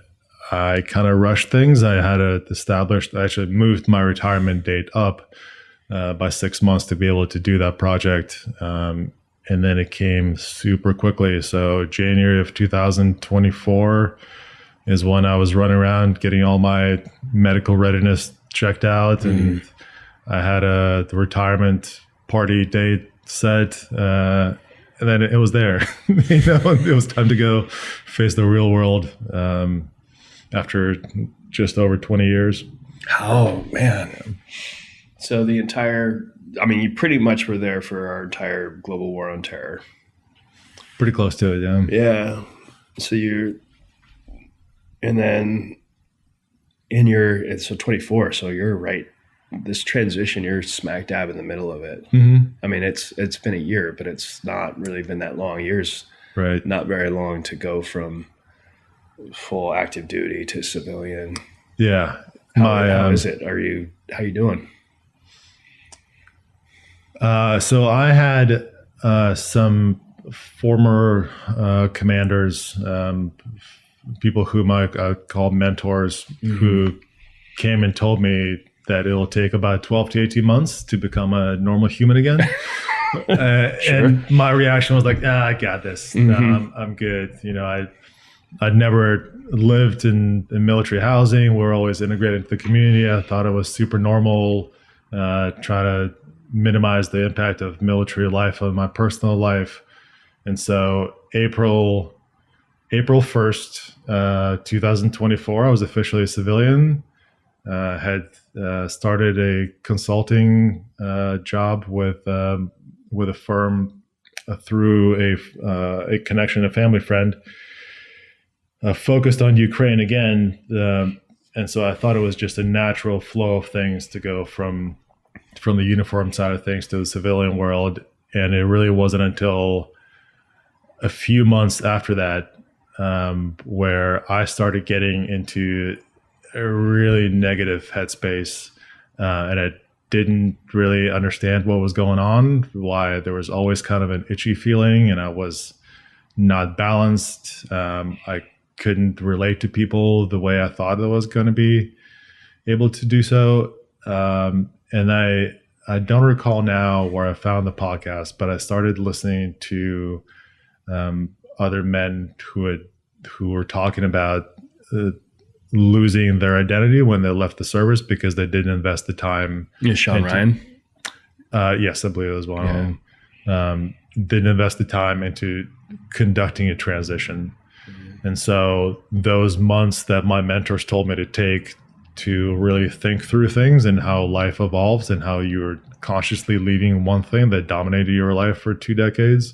I kind of rushed things. I had I actually moved my retirement date up by 6 months to be able to do that project. And then it came super quickly. So January of 2024 is when I was running around getting all my medical readiness checked out, and I had the retirement party date set, and then it was there. It was time to go face the real world after just over 20 years. Oh man! So you pretty much were there for our entire global war on terror. Pretty close to it, yeah. Yeah. So and then so 24, so you're right. This transition, you're smack dab in the middle of it. Mm-hmm. I mean, it's been a year, but it's not really been that long. Years, right? Not very long to go from full active duty to civilian. Yeah. How is it? How you doing? So I had some former commanders, people whom I call mentors, who came and told me that it'll take about 12 to 18 months to become a normal human again. Sure. And my reaction was like, I got this. I'm good. I'd never lived in military housing. We're always integrated into the community. I thought it was super normal, trying to minimize the impact of military life on my personal life. And so April 1st, 2024, I was officially a civilian. Had started a consulting job with a firm through a connection, a family friend, focused on Ukraine again. And so I thought it was just a natural flow of things to go from the uniform side of things to the civilian world. And it really wasn't until a few months after that where I started getting into a really negative headspace, and I didn't really understand what was going on, why there was always kind of an itchy feeling, and I was not balanced. I couldn't relate to people the way I thought I was going to be able to do so. And I don't recall now where I found the podcast, but I started listening to other men who were talking about losing their identity when they left the service because they didn't invest the time. Yeah, Sean Ryan. Yes, I believe it was one of them. Didn't invest the time into conducting a transition. And so those months that my mentors told me to take to really think through things and how life evolves and how you're consciously leaving one thing that dominated your life for 2 decades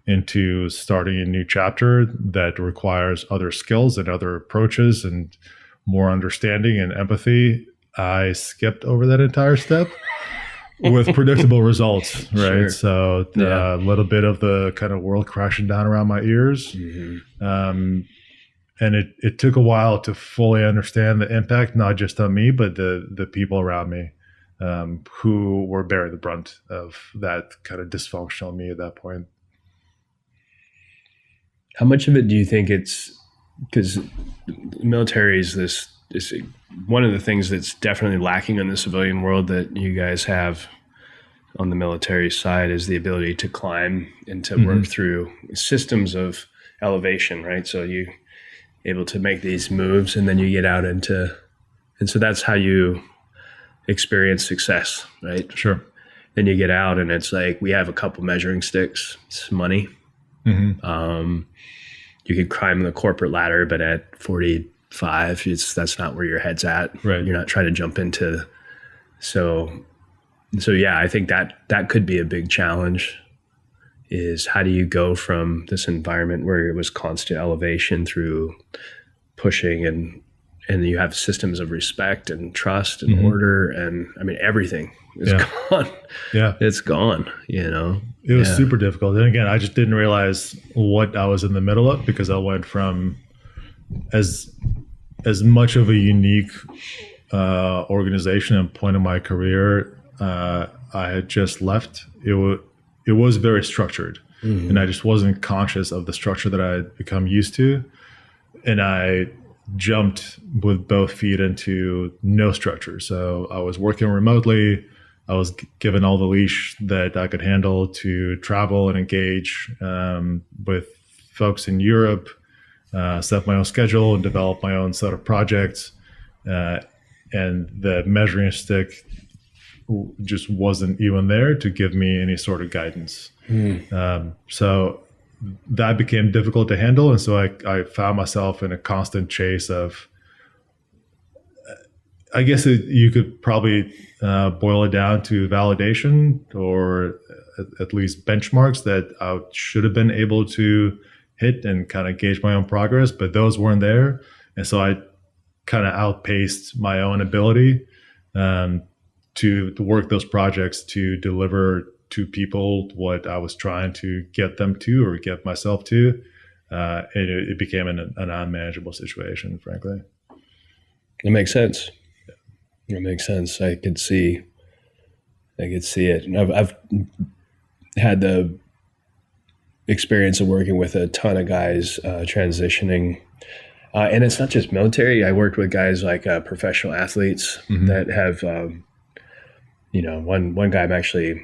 into starting a new chapter that requires other skills and other approaches and more understanding and empathy, I skipped over that entire step with predictable results, right? Sure. So a little bit of the kind of world crashing down around my ears. And it took a while to fully understand the impact, not just on me, but the people around me who were bearing the brunt of that kind of dysfunctional me at that point. How much of it do you think it's because the military is this one of the things that's definitely lacking in the civilian world that you guys have on the military side is the ability to climb and to work through systems of elevation, right? So you able to make these moves and then you get out into, and so that's how you experience success, right? Sure. Then you get out and it's like, we have a couple measuring sticks, it's money. You could climb the corporate ladder, but at 45, that's not where your head's at. Right. You're not trying to jump into, so yeah, I think that could be a big challenge, is how do you go from this environment where it was constant elevation through pushing and you have systems of respect and trust and order, and I mean, everything is gone. Yeah. It's gone, you know? It was super difficult. And again, I just didn't realize what I was in the middle of, because I went from as much of a unique organization and point in my career. I had just left. It was very structured, and I just wasn't conscious of the structure that I had become used to. And I jumped with both feet into no structure. So I was working remotely. I was given all the leash that I could handle to travel and engage with folks in Europe, set my own schedule and develop my own set of projects. And the measuring stick just wasn't even there to give me any sort of guidance. So that became difficult to handle. And so I found myself in a constant chase of, I guess you could probably boil it down to validation, or at least benchmarks that I should have been able to hit and kind of gauge my own progress, but those weren't there. And so I kind of outpaced my own ability to work those projects to deliver to people what I was trying to get them to or get myself to. And it became an unmanageable situation, frankly. It makes sense. It makes sense. I could see it. And I've had the experience of working with a ton of guys transitioning. And it's not just military. I worked with guys like professional athletes that have, one guy I'm actually,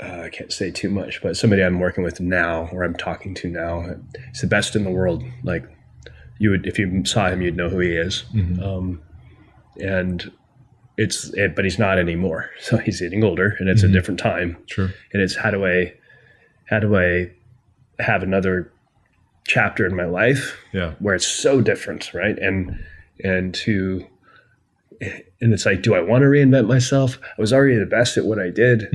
I can't say too much, but somebody I'm working with now, or I'm talking to now, he's the best in the world. Like, you would, if you saw him, you'd know who he is. And but he's not anymore. So he's getting older, and it's a different time. Sure. And it's how do I have another chapter in my life where it's so different, right? And it's like, do I want to reinvent myself? I was already the best at what I did.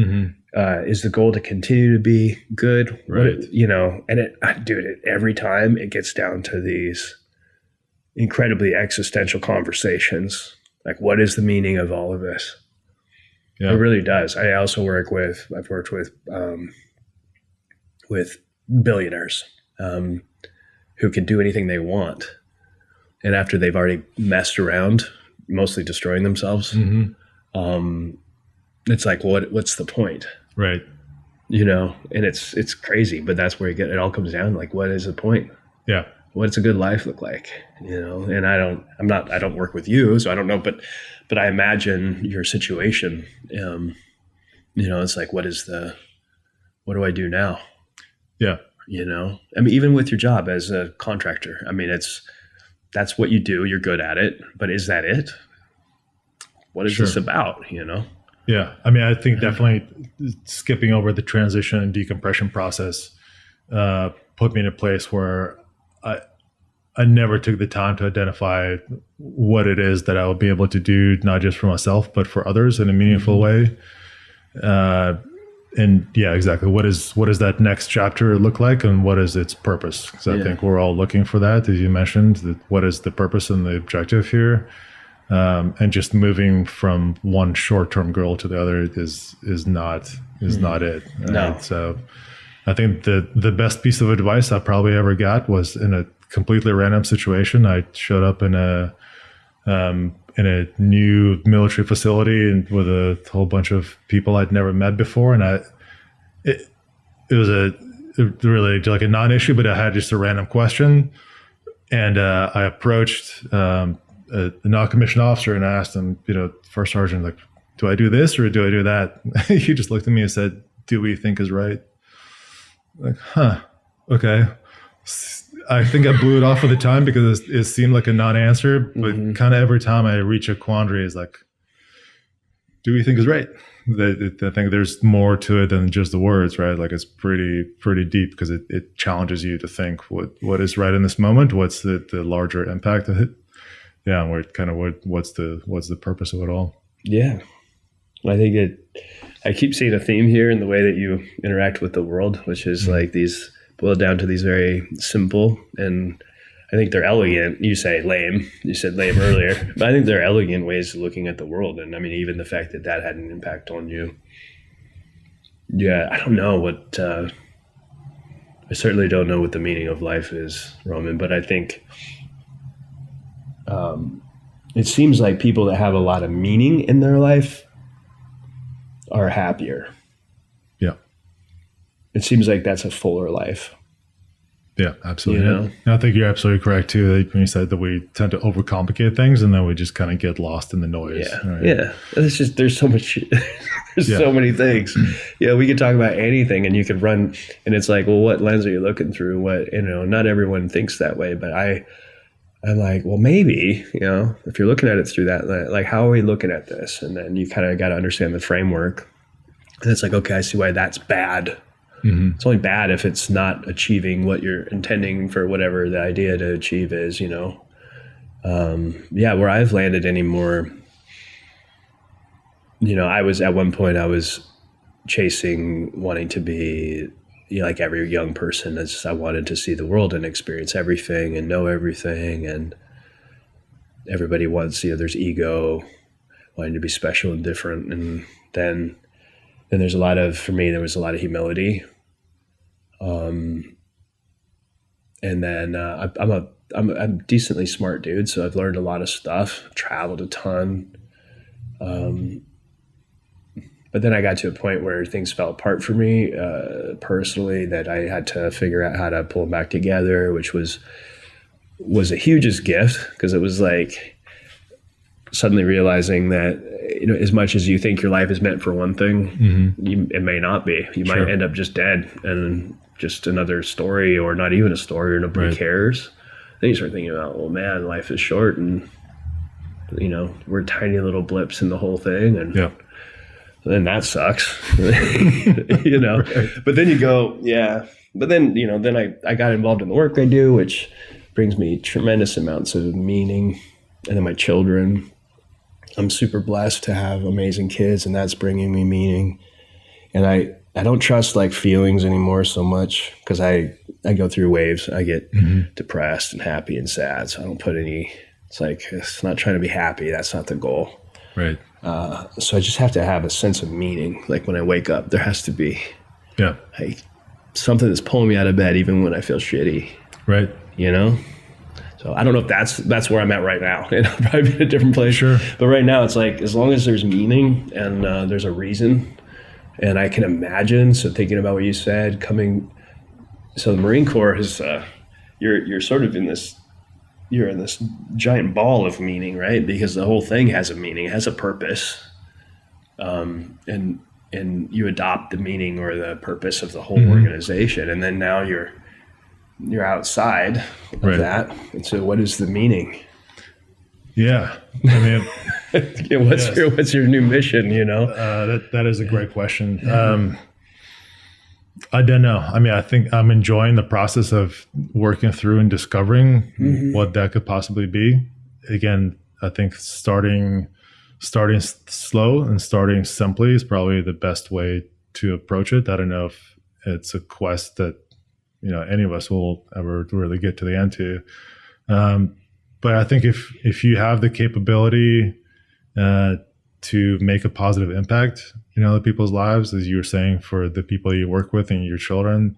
Is the goal to continue to be good? Right. And every time it gets down to these incredibly existential conversations. Like, what is the meaning of all of this? Yeah. It really does. I've worked with billionaires who can do anything they want. And after they've already messed around, mostly destroying themselves, it's like, what's the point? Right. And it's crazy, but that's where it all comes down. Like, what is the point? Yeah. What's a good life look like? And I don't work with you, so I don't know, but I imagine your situation. It's like, what do I do now? Yeah. I mean, even with your job as a contractor, I mean, that's what you do. You're good at it, but is that it? What is this about? Yeah. I mean, I think definitely skipping over the transition and decompression process put me in a place where I never took the time to identify what it is that I would be able to do, not just for myself, but for others in a meaningful way. And yeah, exactly. What is that next chapter look like, and what is its purpose? Because I think we're all looking for that, as you mentioned. What is the purpose and the objective here? And just moving from one short-term goal to the other is not it. Right? No. So I think the best piece of advice I probably ever got was in a completely random situation. I showed up in a new military facility and with a whole bunch of people I'd never met before, and it was really like a non-issue, but I had just a random question, and I approached a non-commissioned officer and I asked him, First Sergeant, like, do I do this or do I do that? He just looked at me and said, do we think is right? Like, okay. I think I blew it off at the time because it seemed like a non-answer, but kind of every time I reach a quandary is like, do we think is right? I think there's more to it than just the words, right? Like it's pretty deep because it challenges you to think what is right in this moment. What's the larger impact of it? Yeah, and what's the purpose of it all? Yeah, I think I keep seeing a theme here in the way that you interact with the world, which is like these boil down to these very simple, and I think they're elegant. You say lame. You said lame earlier, but I think they're elegant ways of looking at the world. And I mean, even the fact that had an impact on you. Yeah, I don't know what. I certainly don't know what the meaning of life is, Roman. But I think it seems like people that have a lot of meaning in their life are happier. Yeah. It seems like that's a fuller life. Yeah, absolutely. You know? I think you're absolutely correct too. When you said that we tend to overcomplicate things and then we just kind of get lost in the noise. Yeah, right? yeah. It's just there's so much. There's so many things. Yeah, we could talk about anything, and you could run. And it's like, well, what lens are you looking through? What not everyone thinks that way, but I'm like, well, maybe if you're looking at it through that, like, how are we looking at this? And then you kind of got to understand the framework. And it's like, okay, I see why that's bad. It's only bad if it's not achieving what you're intending for whatever the idea to achieve is, where I've landed anymore, I was at one point, I was chasing wanting to be like every young person. I wanted to see the world and experience everything and know everything. And everybody wants, there's ego, wanting to be special and different. And then there's for me, there was a lot of humility. And then I'm a decently smart dude, so I've learned a lot of stuff, traveled a ton. But then I got to a point where things fell apart for me personally, that I had to figure out how to pull them back together, which was a hugest gift, because it was like suddenly realizing that as much as you think your life is meant for one thing, it may not be. You might end up just dead and just another story, or not even a story, or nobody cares. Then you start thinking about, well, man, life is short, and we're tiny little blips in the whole thing, and then that sucks. But then you go, but then then I got involved in the work I do, which brings me tremendous amounts of meaning. And then my children, I'm super blessed to have amazing kids, and that's bringing me meaning. And I don't trust like feelings anymore so much, because I go through waves. I get depressed and happy and sad. So I don't put it's not trying to be happy. That's not the goal. Right. So I just have to have a sense of meaning. Like when I wake up, there has to be like something that's pulling me out of bed, even when I feel shitty. Right. So I don't know if that's where I'm at right now. And I'll probably be in a different place. Sure. But right now it's like, as long as there's meaning and there's a reason, and I can imagine. So thinking about what you said, so the Marine Corps is, you're sort of in this giant ball of meaning, right? Because the whole thing has a meaning, it has a purpose. And you adopt the meaning or the purpose of the whole organization. And then now you're outside of that. And so what is the meaning? Yeah. I mean, what's your new mission, that is a great question. I don't know. I mean, I think I'm enjoying the process of working through and discovering what that could possibly be. Again, I think starting slow and starting simply is probably the best way to approach it. I don't know if it's a quest that any of us will ever really get to the end to. But I think if you have the capability to make a positive impact in other people's lives, as you were saying, for the people you work with and your children,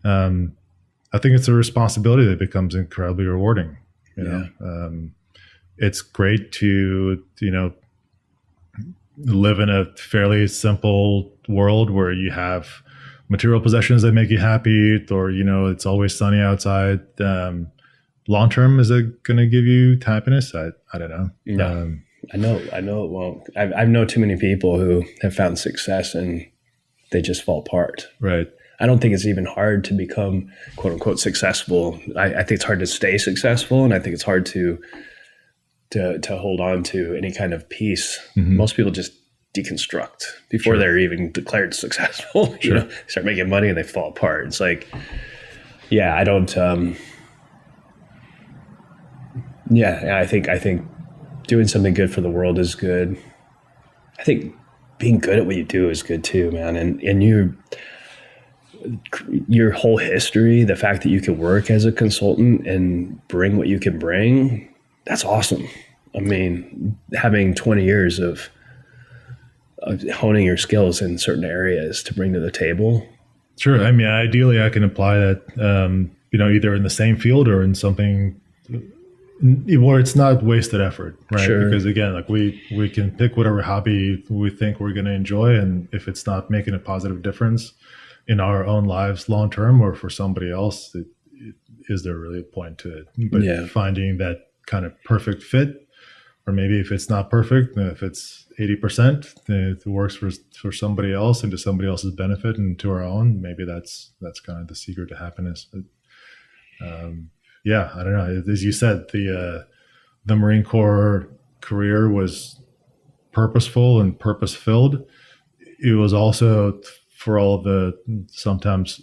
I think it's a responsibility that becomes incredibly rewarding. It's great to live in a fairly simple world where you have material possessions that make you happy, or it's always sunny outside. Long term, is it going to give you happiness? I don't know. I know it won't. I know too many people who have found success and they just fall apart. Right. I don't think it's even hard to become quote unquote successful. I think it's hard to stay successful, and I think it's hard to hold on to any kind of peace. Most people just deconstruct before they're even declared successful. You know, start making money and they fall apart. It's like, yeah, I don't. I think doing something good for the world is good. I think being good at what you do is good too, man. And your whole history, the fact that you can work as a consultant and bring what you can bring, that's awesome. I mean, having 20 years of honing your skills in certain areas to bring to the table. Sure. I mean, ideally, I can apply that, either in the same field or in something where it's not wasted effort, right? Sure. Because again, like we can pick whatever hobby we think we're going to enjoy, and if it's not making a positive difference in our own lives long term or for somebody else, is there really a point to it? But finding that kind of perfect fit, or maybe if it's not perfect, if it's 80%, it works for somebody else and to somebody else's benefit and to our own, maybe that's kind of the secret to happiness. But, I don't know. As you said, the Marine Corps career was purposeful and purpose-filled. It was also, for all of the sometimes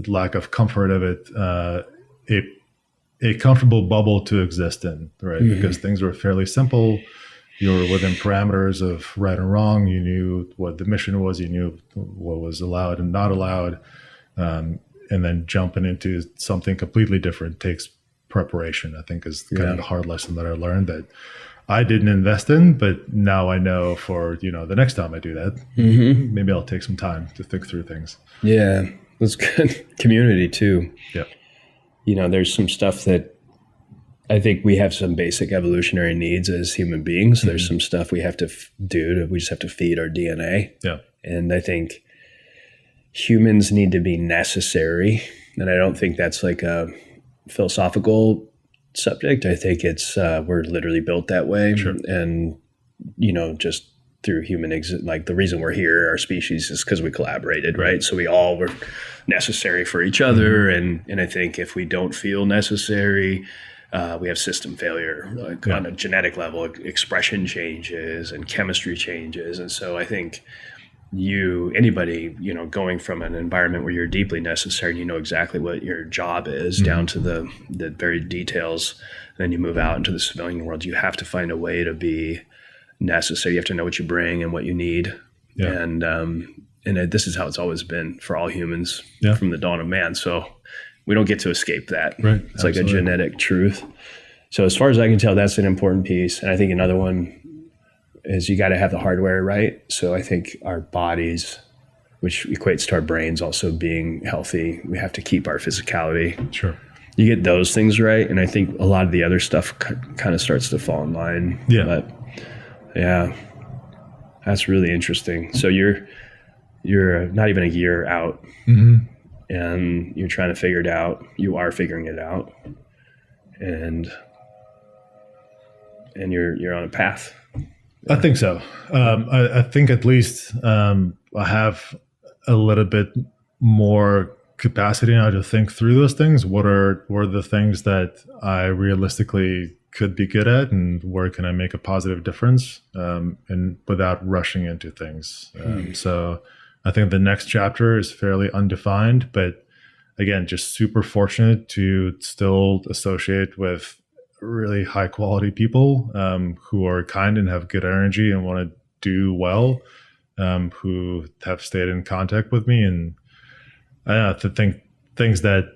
lack of comfort of it, a comfortable bubble to exist in, right? Because things were fairly simple. You were within parameters of right and wrong. You knew what the mission was. You knew what was allowed and not allowed. And then jumping into something completely different takes preparation, I think, is kind of the hard lesson that I learned that I didn't invest in, but now I know for, the next time I do that, maybe I'll take some time to think through things. Yeah, that's good. Community too. Yeah. There's some stuff that I think we have some basic evolutionary needs as human beings. There's some stuff we have to do. We just have to feed our DNA. Yeah. And I think humans need to be necessary. And I don't think that's like a philosophical subject. I think it's we're literally built that way. Sure. And just through human like the reason we're here, our species, is because we collaborated, right? So we all were necessary for each other. And I think if we don't feel necessary, we have system failure, on a genetic level. Expression changes and chemistry changes. And so I think anybody going from an environment where you're deeply necessary and you know exactly what your job is down to the very details, and then you move out into the civilian world, you have to find a way to be necessary. You have to know what you bring and what you need. And this is how it's always been for all humans from the dawn of man. So we don't get to escape that. Right. It's like a genetic truth. So as far as I can tell, that's an important piece. And I think another one is you got to have the hardware right. So I think our bodies, which equates to our brains also being healthy, we have to keep our physicality. Sure. You get those things right, and I think a lot of the other stuff kind of starts to fall in line. Yeah. But that's really interesting. So you're not even a year out, and you're trying to figure it out. You are figuring it out, and you're on a path. I think so. I think at least I have a little bit more capacity now to think through those things. What are the things that I realistically could be good at, and where can I make a positive difference, and without rushing into things. So I think the next chapter is fairly undefined, but again, just super fortunate to still associate with really high quality people who are kind and have good energy and want to do well, who have stayed in contact with me. And I think things that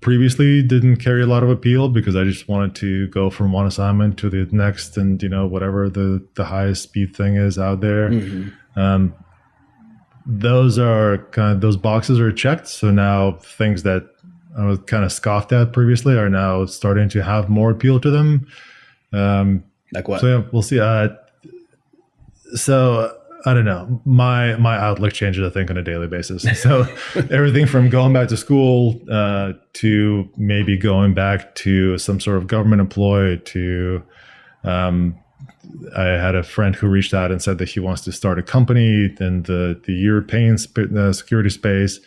previously didn't carry a lot of appeal because I just wanted to go from one assignment to the next and, whatever the highest speed thing is out there. Those boxes are checked. So now things that I was kind of scoffed at previously are now starting to have more appeal to them. Like what? So we'll see. So I don't know. My outlook changes, I think, on a daily basis. So everything from going back to school to maybe going back to some sort of government employee to I had a friend who reached out and said that he wants to start a company in the European security space.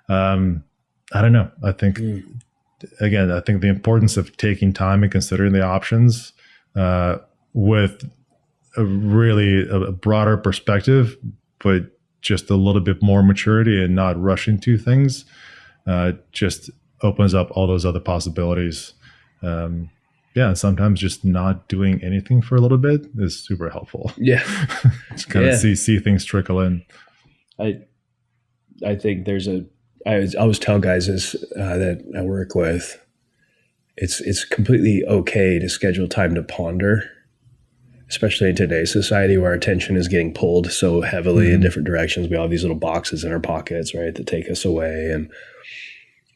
I don't know. I think, again, I think the importance of taking time and considering the options with a broader perspective, but just a little bit more maturity and not rushing to things just opens up all those other possibilities. And sometimes just not doing anything for a little bit is super helpful. Yeah. Just kind of see things trickle in. I think I always tell guys this that I work with, it's completely okay to schedule time to ponder, especially in today's society where our attention is getting pulled so heavily in different directions. We all have these little boxes in our pockets, right, that take us away. And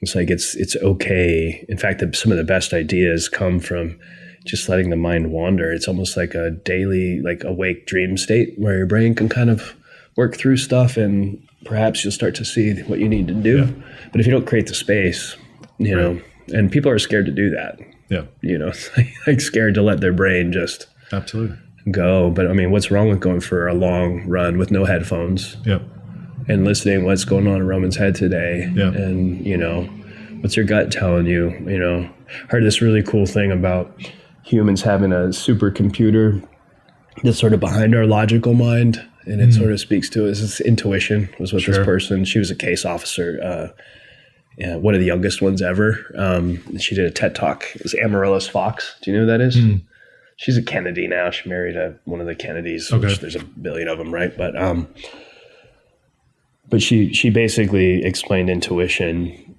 it's like, it's okay. In fact, some of the best ideas come from just letting the mind wander. It's almost like a daily, like awake dream state where your brain can kind of work through stuff, and perhaps you'll start to see what you need to do. Yeah. But if you don't create the space, you know, and people are scared to do that. Yeah. You know, like scared to let their brain just absolutely go. But I mean, what's wrong with going for a long run with no headphones? Yep. And listening what's going on in Roman's head today. Yeah. And, you know, what's your gut telling you? You know, heard this really cool thing about humans having a supercomputer that's sort of behind our logical mind. And it sort of speaks to us. It's intuition was what this person, she was a case officer, one of the youngest ones ever. She did a TED Talk. It was Amaryllis Fox. Do you know who that is? She's a Kennedy now. She married one of the Kennedys. Okay. Which there's a billion of them, right? But she basically explained intuition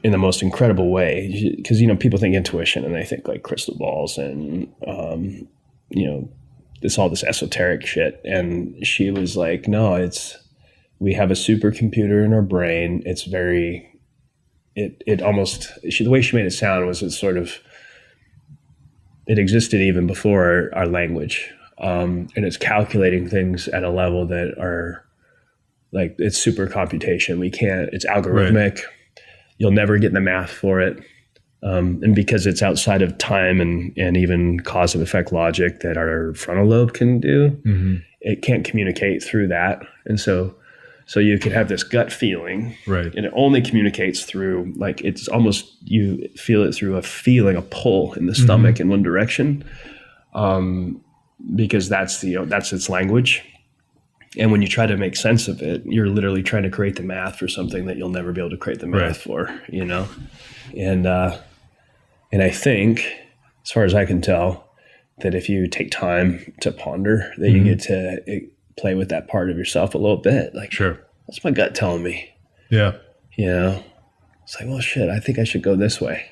in the most incredible way. Because, you know, people think intuition and they think like crystal balls and, you know, all this esoteric shit. And she was like, no, we have a supercomputer in our brain. It's the way she made it sound was it existed even before our language. And it's calculating things at a level that are like, it's super computation. It's algorithmic. Right. You'll never get the math for it. And because it's outside of time and even cause and effect logic that our frontal lobe can do, it can't communicate through that. And so you could have this gut feeling, right? And it only communicates through, like, it's almost, you feel it through a pull in the stomach in one direction, because that's its language. And when you try to make sense of it, you're literally trying to create the math for something that you'll never be able to create the math for, you know? And I think, as far as I can tell, that if you take time to ponder, that you get to play with that part of yourself a little bit. Like, sure, what's my gut telling me? Yeah. You know, it's like, well, shit, I think I should go this way.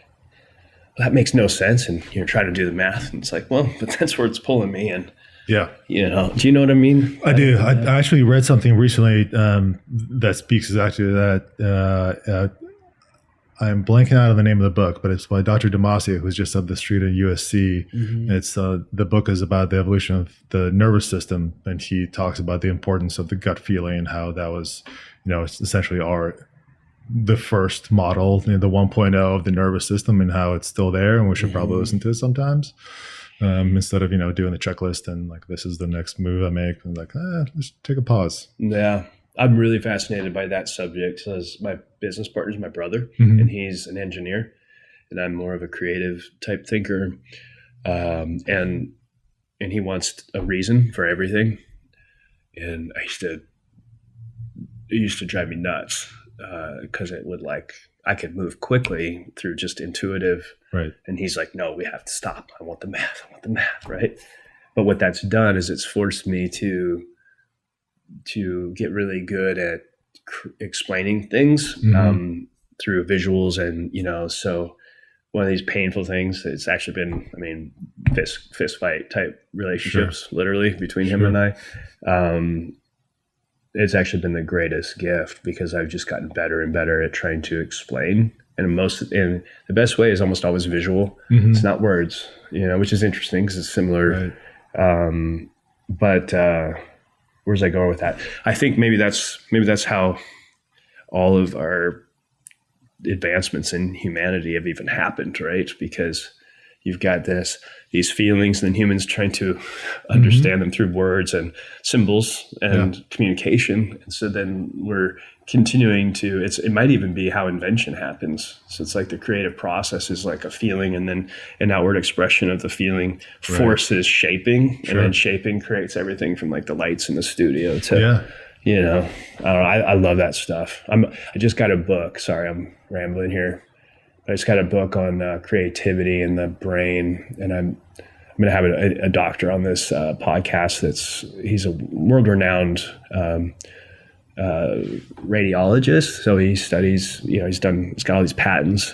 Well, that makes no sense. And you're trying to do the math. And it's like, well, but that's where it's pulling me in. Yeah. You know, do you know what I mean? I do. I actually read something recently that speaks exactly to that. I'm blanking out on the name of the book, but it's by Dr. Damasio, who's just up the street at USC. It's the book is about the evolution of the nervous system, and he talks about the importance of the gut feeling and how that was, you know, it's essentially the first model, you know, the 1.0 of the nervous system, and how it's still there, and we should probably listen to it sometimes. Instead of, you know, doing the checklist and like, this is the next move I make, and like, let's take a pause. Yeah. I'm really fascinated by that subject because my business partner is my brother, and he's an engineer, and I'm more of a creative type thinker. And he wants a reason for everything. And it used to drive me nuts because it would, like, I could move quickly through just intuitive. Right. And he's like, no, we have to stop. I want the math. Right. But what that's done is it's forced me to get really good at explaining things through visuals. And, you know, so one of these painful things, it's actually been, I mean, fist fight type relationships, literally, between him and I. It's actually been the greatest gift because I've just gotten better and better at trying to explain. And the best way is almost always visual. It's not words, you know, which is interesting because it's similar. Right. But where's I going with that? I think maybe that's how all of our advancements in humanity have even happened, right? Because you've got these feelings, and then humans trying to understand them through words and symbols and communication. And so then we're continuing to, it might even be how invention happens. So it's like the creative process is like a feeling, and then an outward expression of the feeling forces shaping, and then shaping creates everything from like the lights in the studio to, you know, I don't know. I love that stuff. I just got a book. Sorry, I'm rambling here. I just got a book on creativity and the brain, and I'm going to have a doctor on this podcast. He's a world-renowned radiologist. So he studies, you know, he's got all these patents,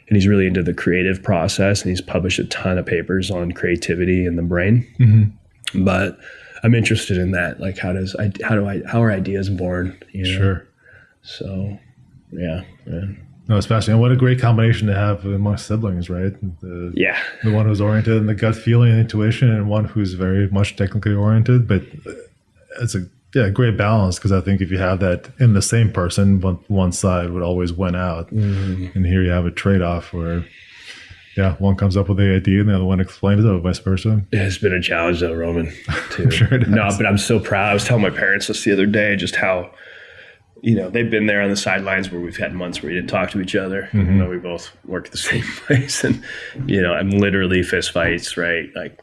and he's really into the creative process, and he's published a ton of papers on creativity and the brain. But I'm interested in that. Like, how are ideas born? You know? Sure. So, yeah. No, it's fascinating. What a great combination to have amongst siblings, right? The one who's oriented in the gut feeling and intuition, and one who's very much technically oriented. But it's a great balance, because I think if you have that in the same person, one side would always win out. And here you have a trade-off where, one comes up with the idea and the other one explains it, or vice versa. It's been a challenge though, Roman, too. Sure it has. No, but I'm so proud. I was telling my parents this the other day, just how, you know, they've been there on the sidelines where we've had months where we didn't talk to each other. You know, we both work at the same place, and, you know, I'm literally fist fights, right? Like,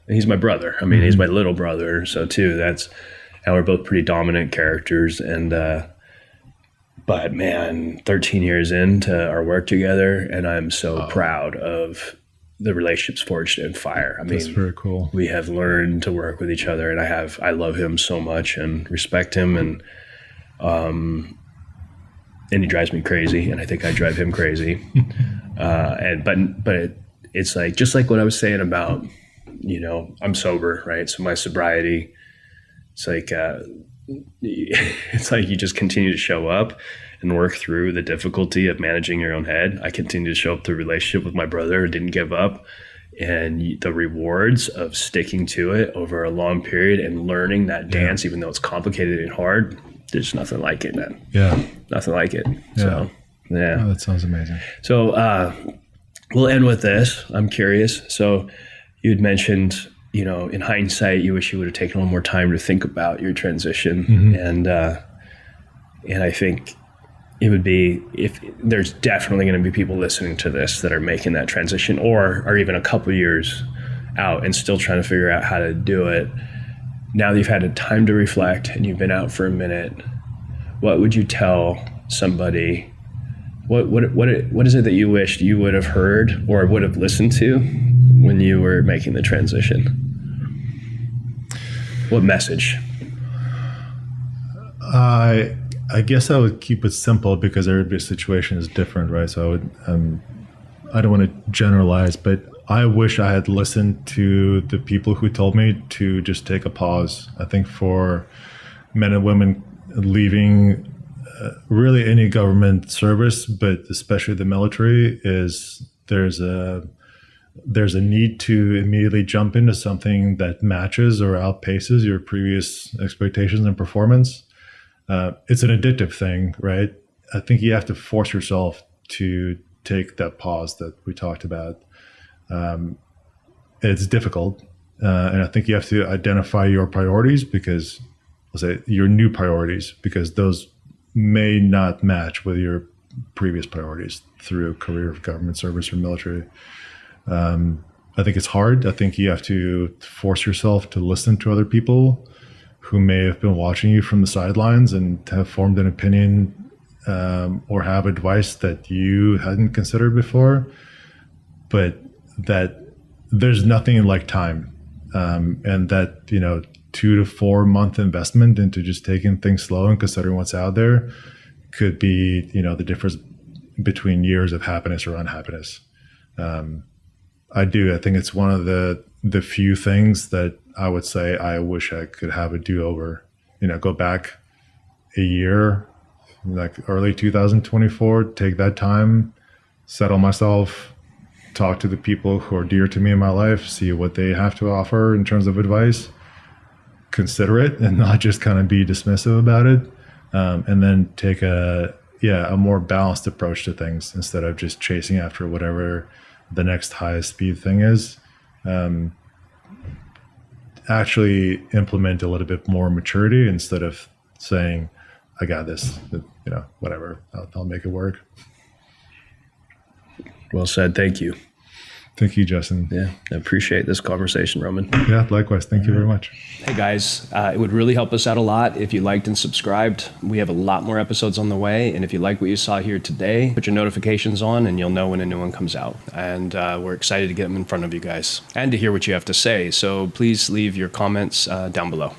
he's my brother. I mean, he's my little brother. So too, and we're both pretty dominant characters. And, but man, 13 years into our work together, and I'm so proud of the relationships forged in fire. I mean, that's very cool. We have learned to work with each other, and I love him so much and respect him, and he drives me crazy, and I think I drive him crazy. But it's like, just like what I was saying about, you know, I'm sober, right? So my sobriety, it's like you just continue to show up and work through the difficulty of managing your own head. I continue to show up through relationship with my brother, didn't give up. And the rewards of sticking to it over a long period and learning that dance, even though it's complicated and hard, there's nothing like it, man. Yeah. Nothing like it. Yeah. So, yeah. Oh, that sounds amazing. So we'll end with this. I'm curious. So you'd mentioned, you know, in hindsight, you wish you would have taken a little more time to think about your transition. And I think it would be, if there's definitely going to be people listening to this that are making that transition, or are even a couple years out and still trying to figure out how to do it. Now that you've had a time to reflect and you've been out for a minute, what would you tell somebody? What is it that you wished you would have heard or would have listened to when you were making the transition? What message? I guess I would keep it simple, because everybody's situation is different, right? So I would, I don't want to generalize, but I wish I had listened to the people who told me to just take a pause. I think for men and women leaving really any government service, but especially the military, there's a need to immediately jump into something that matches or outpaces your previous expectations and performance. It's an addictive thing, right? I think you have to force yourself to take that pause that we talked about. It's difficult. And I think you have to identify your priorities, because, let's say, your new priorities, because those may not match with your previous priorities through a career of government service or military. I think it's hard. I think you have to force yourself to listen to other people who may have been watching you from the sidelines and have formed an opinion or have advice that you hadn't considered before, but that there's nothing like time, and that, you know, 2 to 4 month investment into just taking things slow and considering what's out there could be, you know, the difference between years of happiness or unhappiness. I think it's one of the few things that I would say I wish I could have a do-over, you know, go back a year, like early 2024, take that time, settle myself, talk to the people who are dear to me in my life, see what they have to offer in terms of advice, consider it and not just kind of be dismissive about it. And then take a more balanced approach to things instead of just chasing after whatever the next highest speed thing is. Actually implement a little bit more maturity instead of saying, I got this, whatever, I'll make it work. Well said. Thank you. Thank you, Justin. Yeah, I appreciate this conversation, Roman. Yeah, likewise. Thank you very much. Hey guys, it would really help us out a lot if you liked and subscribed. We have a lot more episodes on the way, and if you like what you saw here today, put your notifications on and you'll know when a new one comes out. And we're excited to get them in front of you guys and to hear what you have to say. So please leave your comments down below.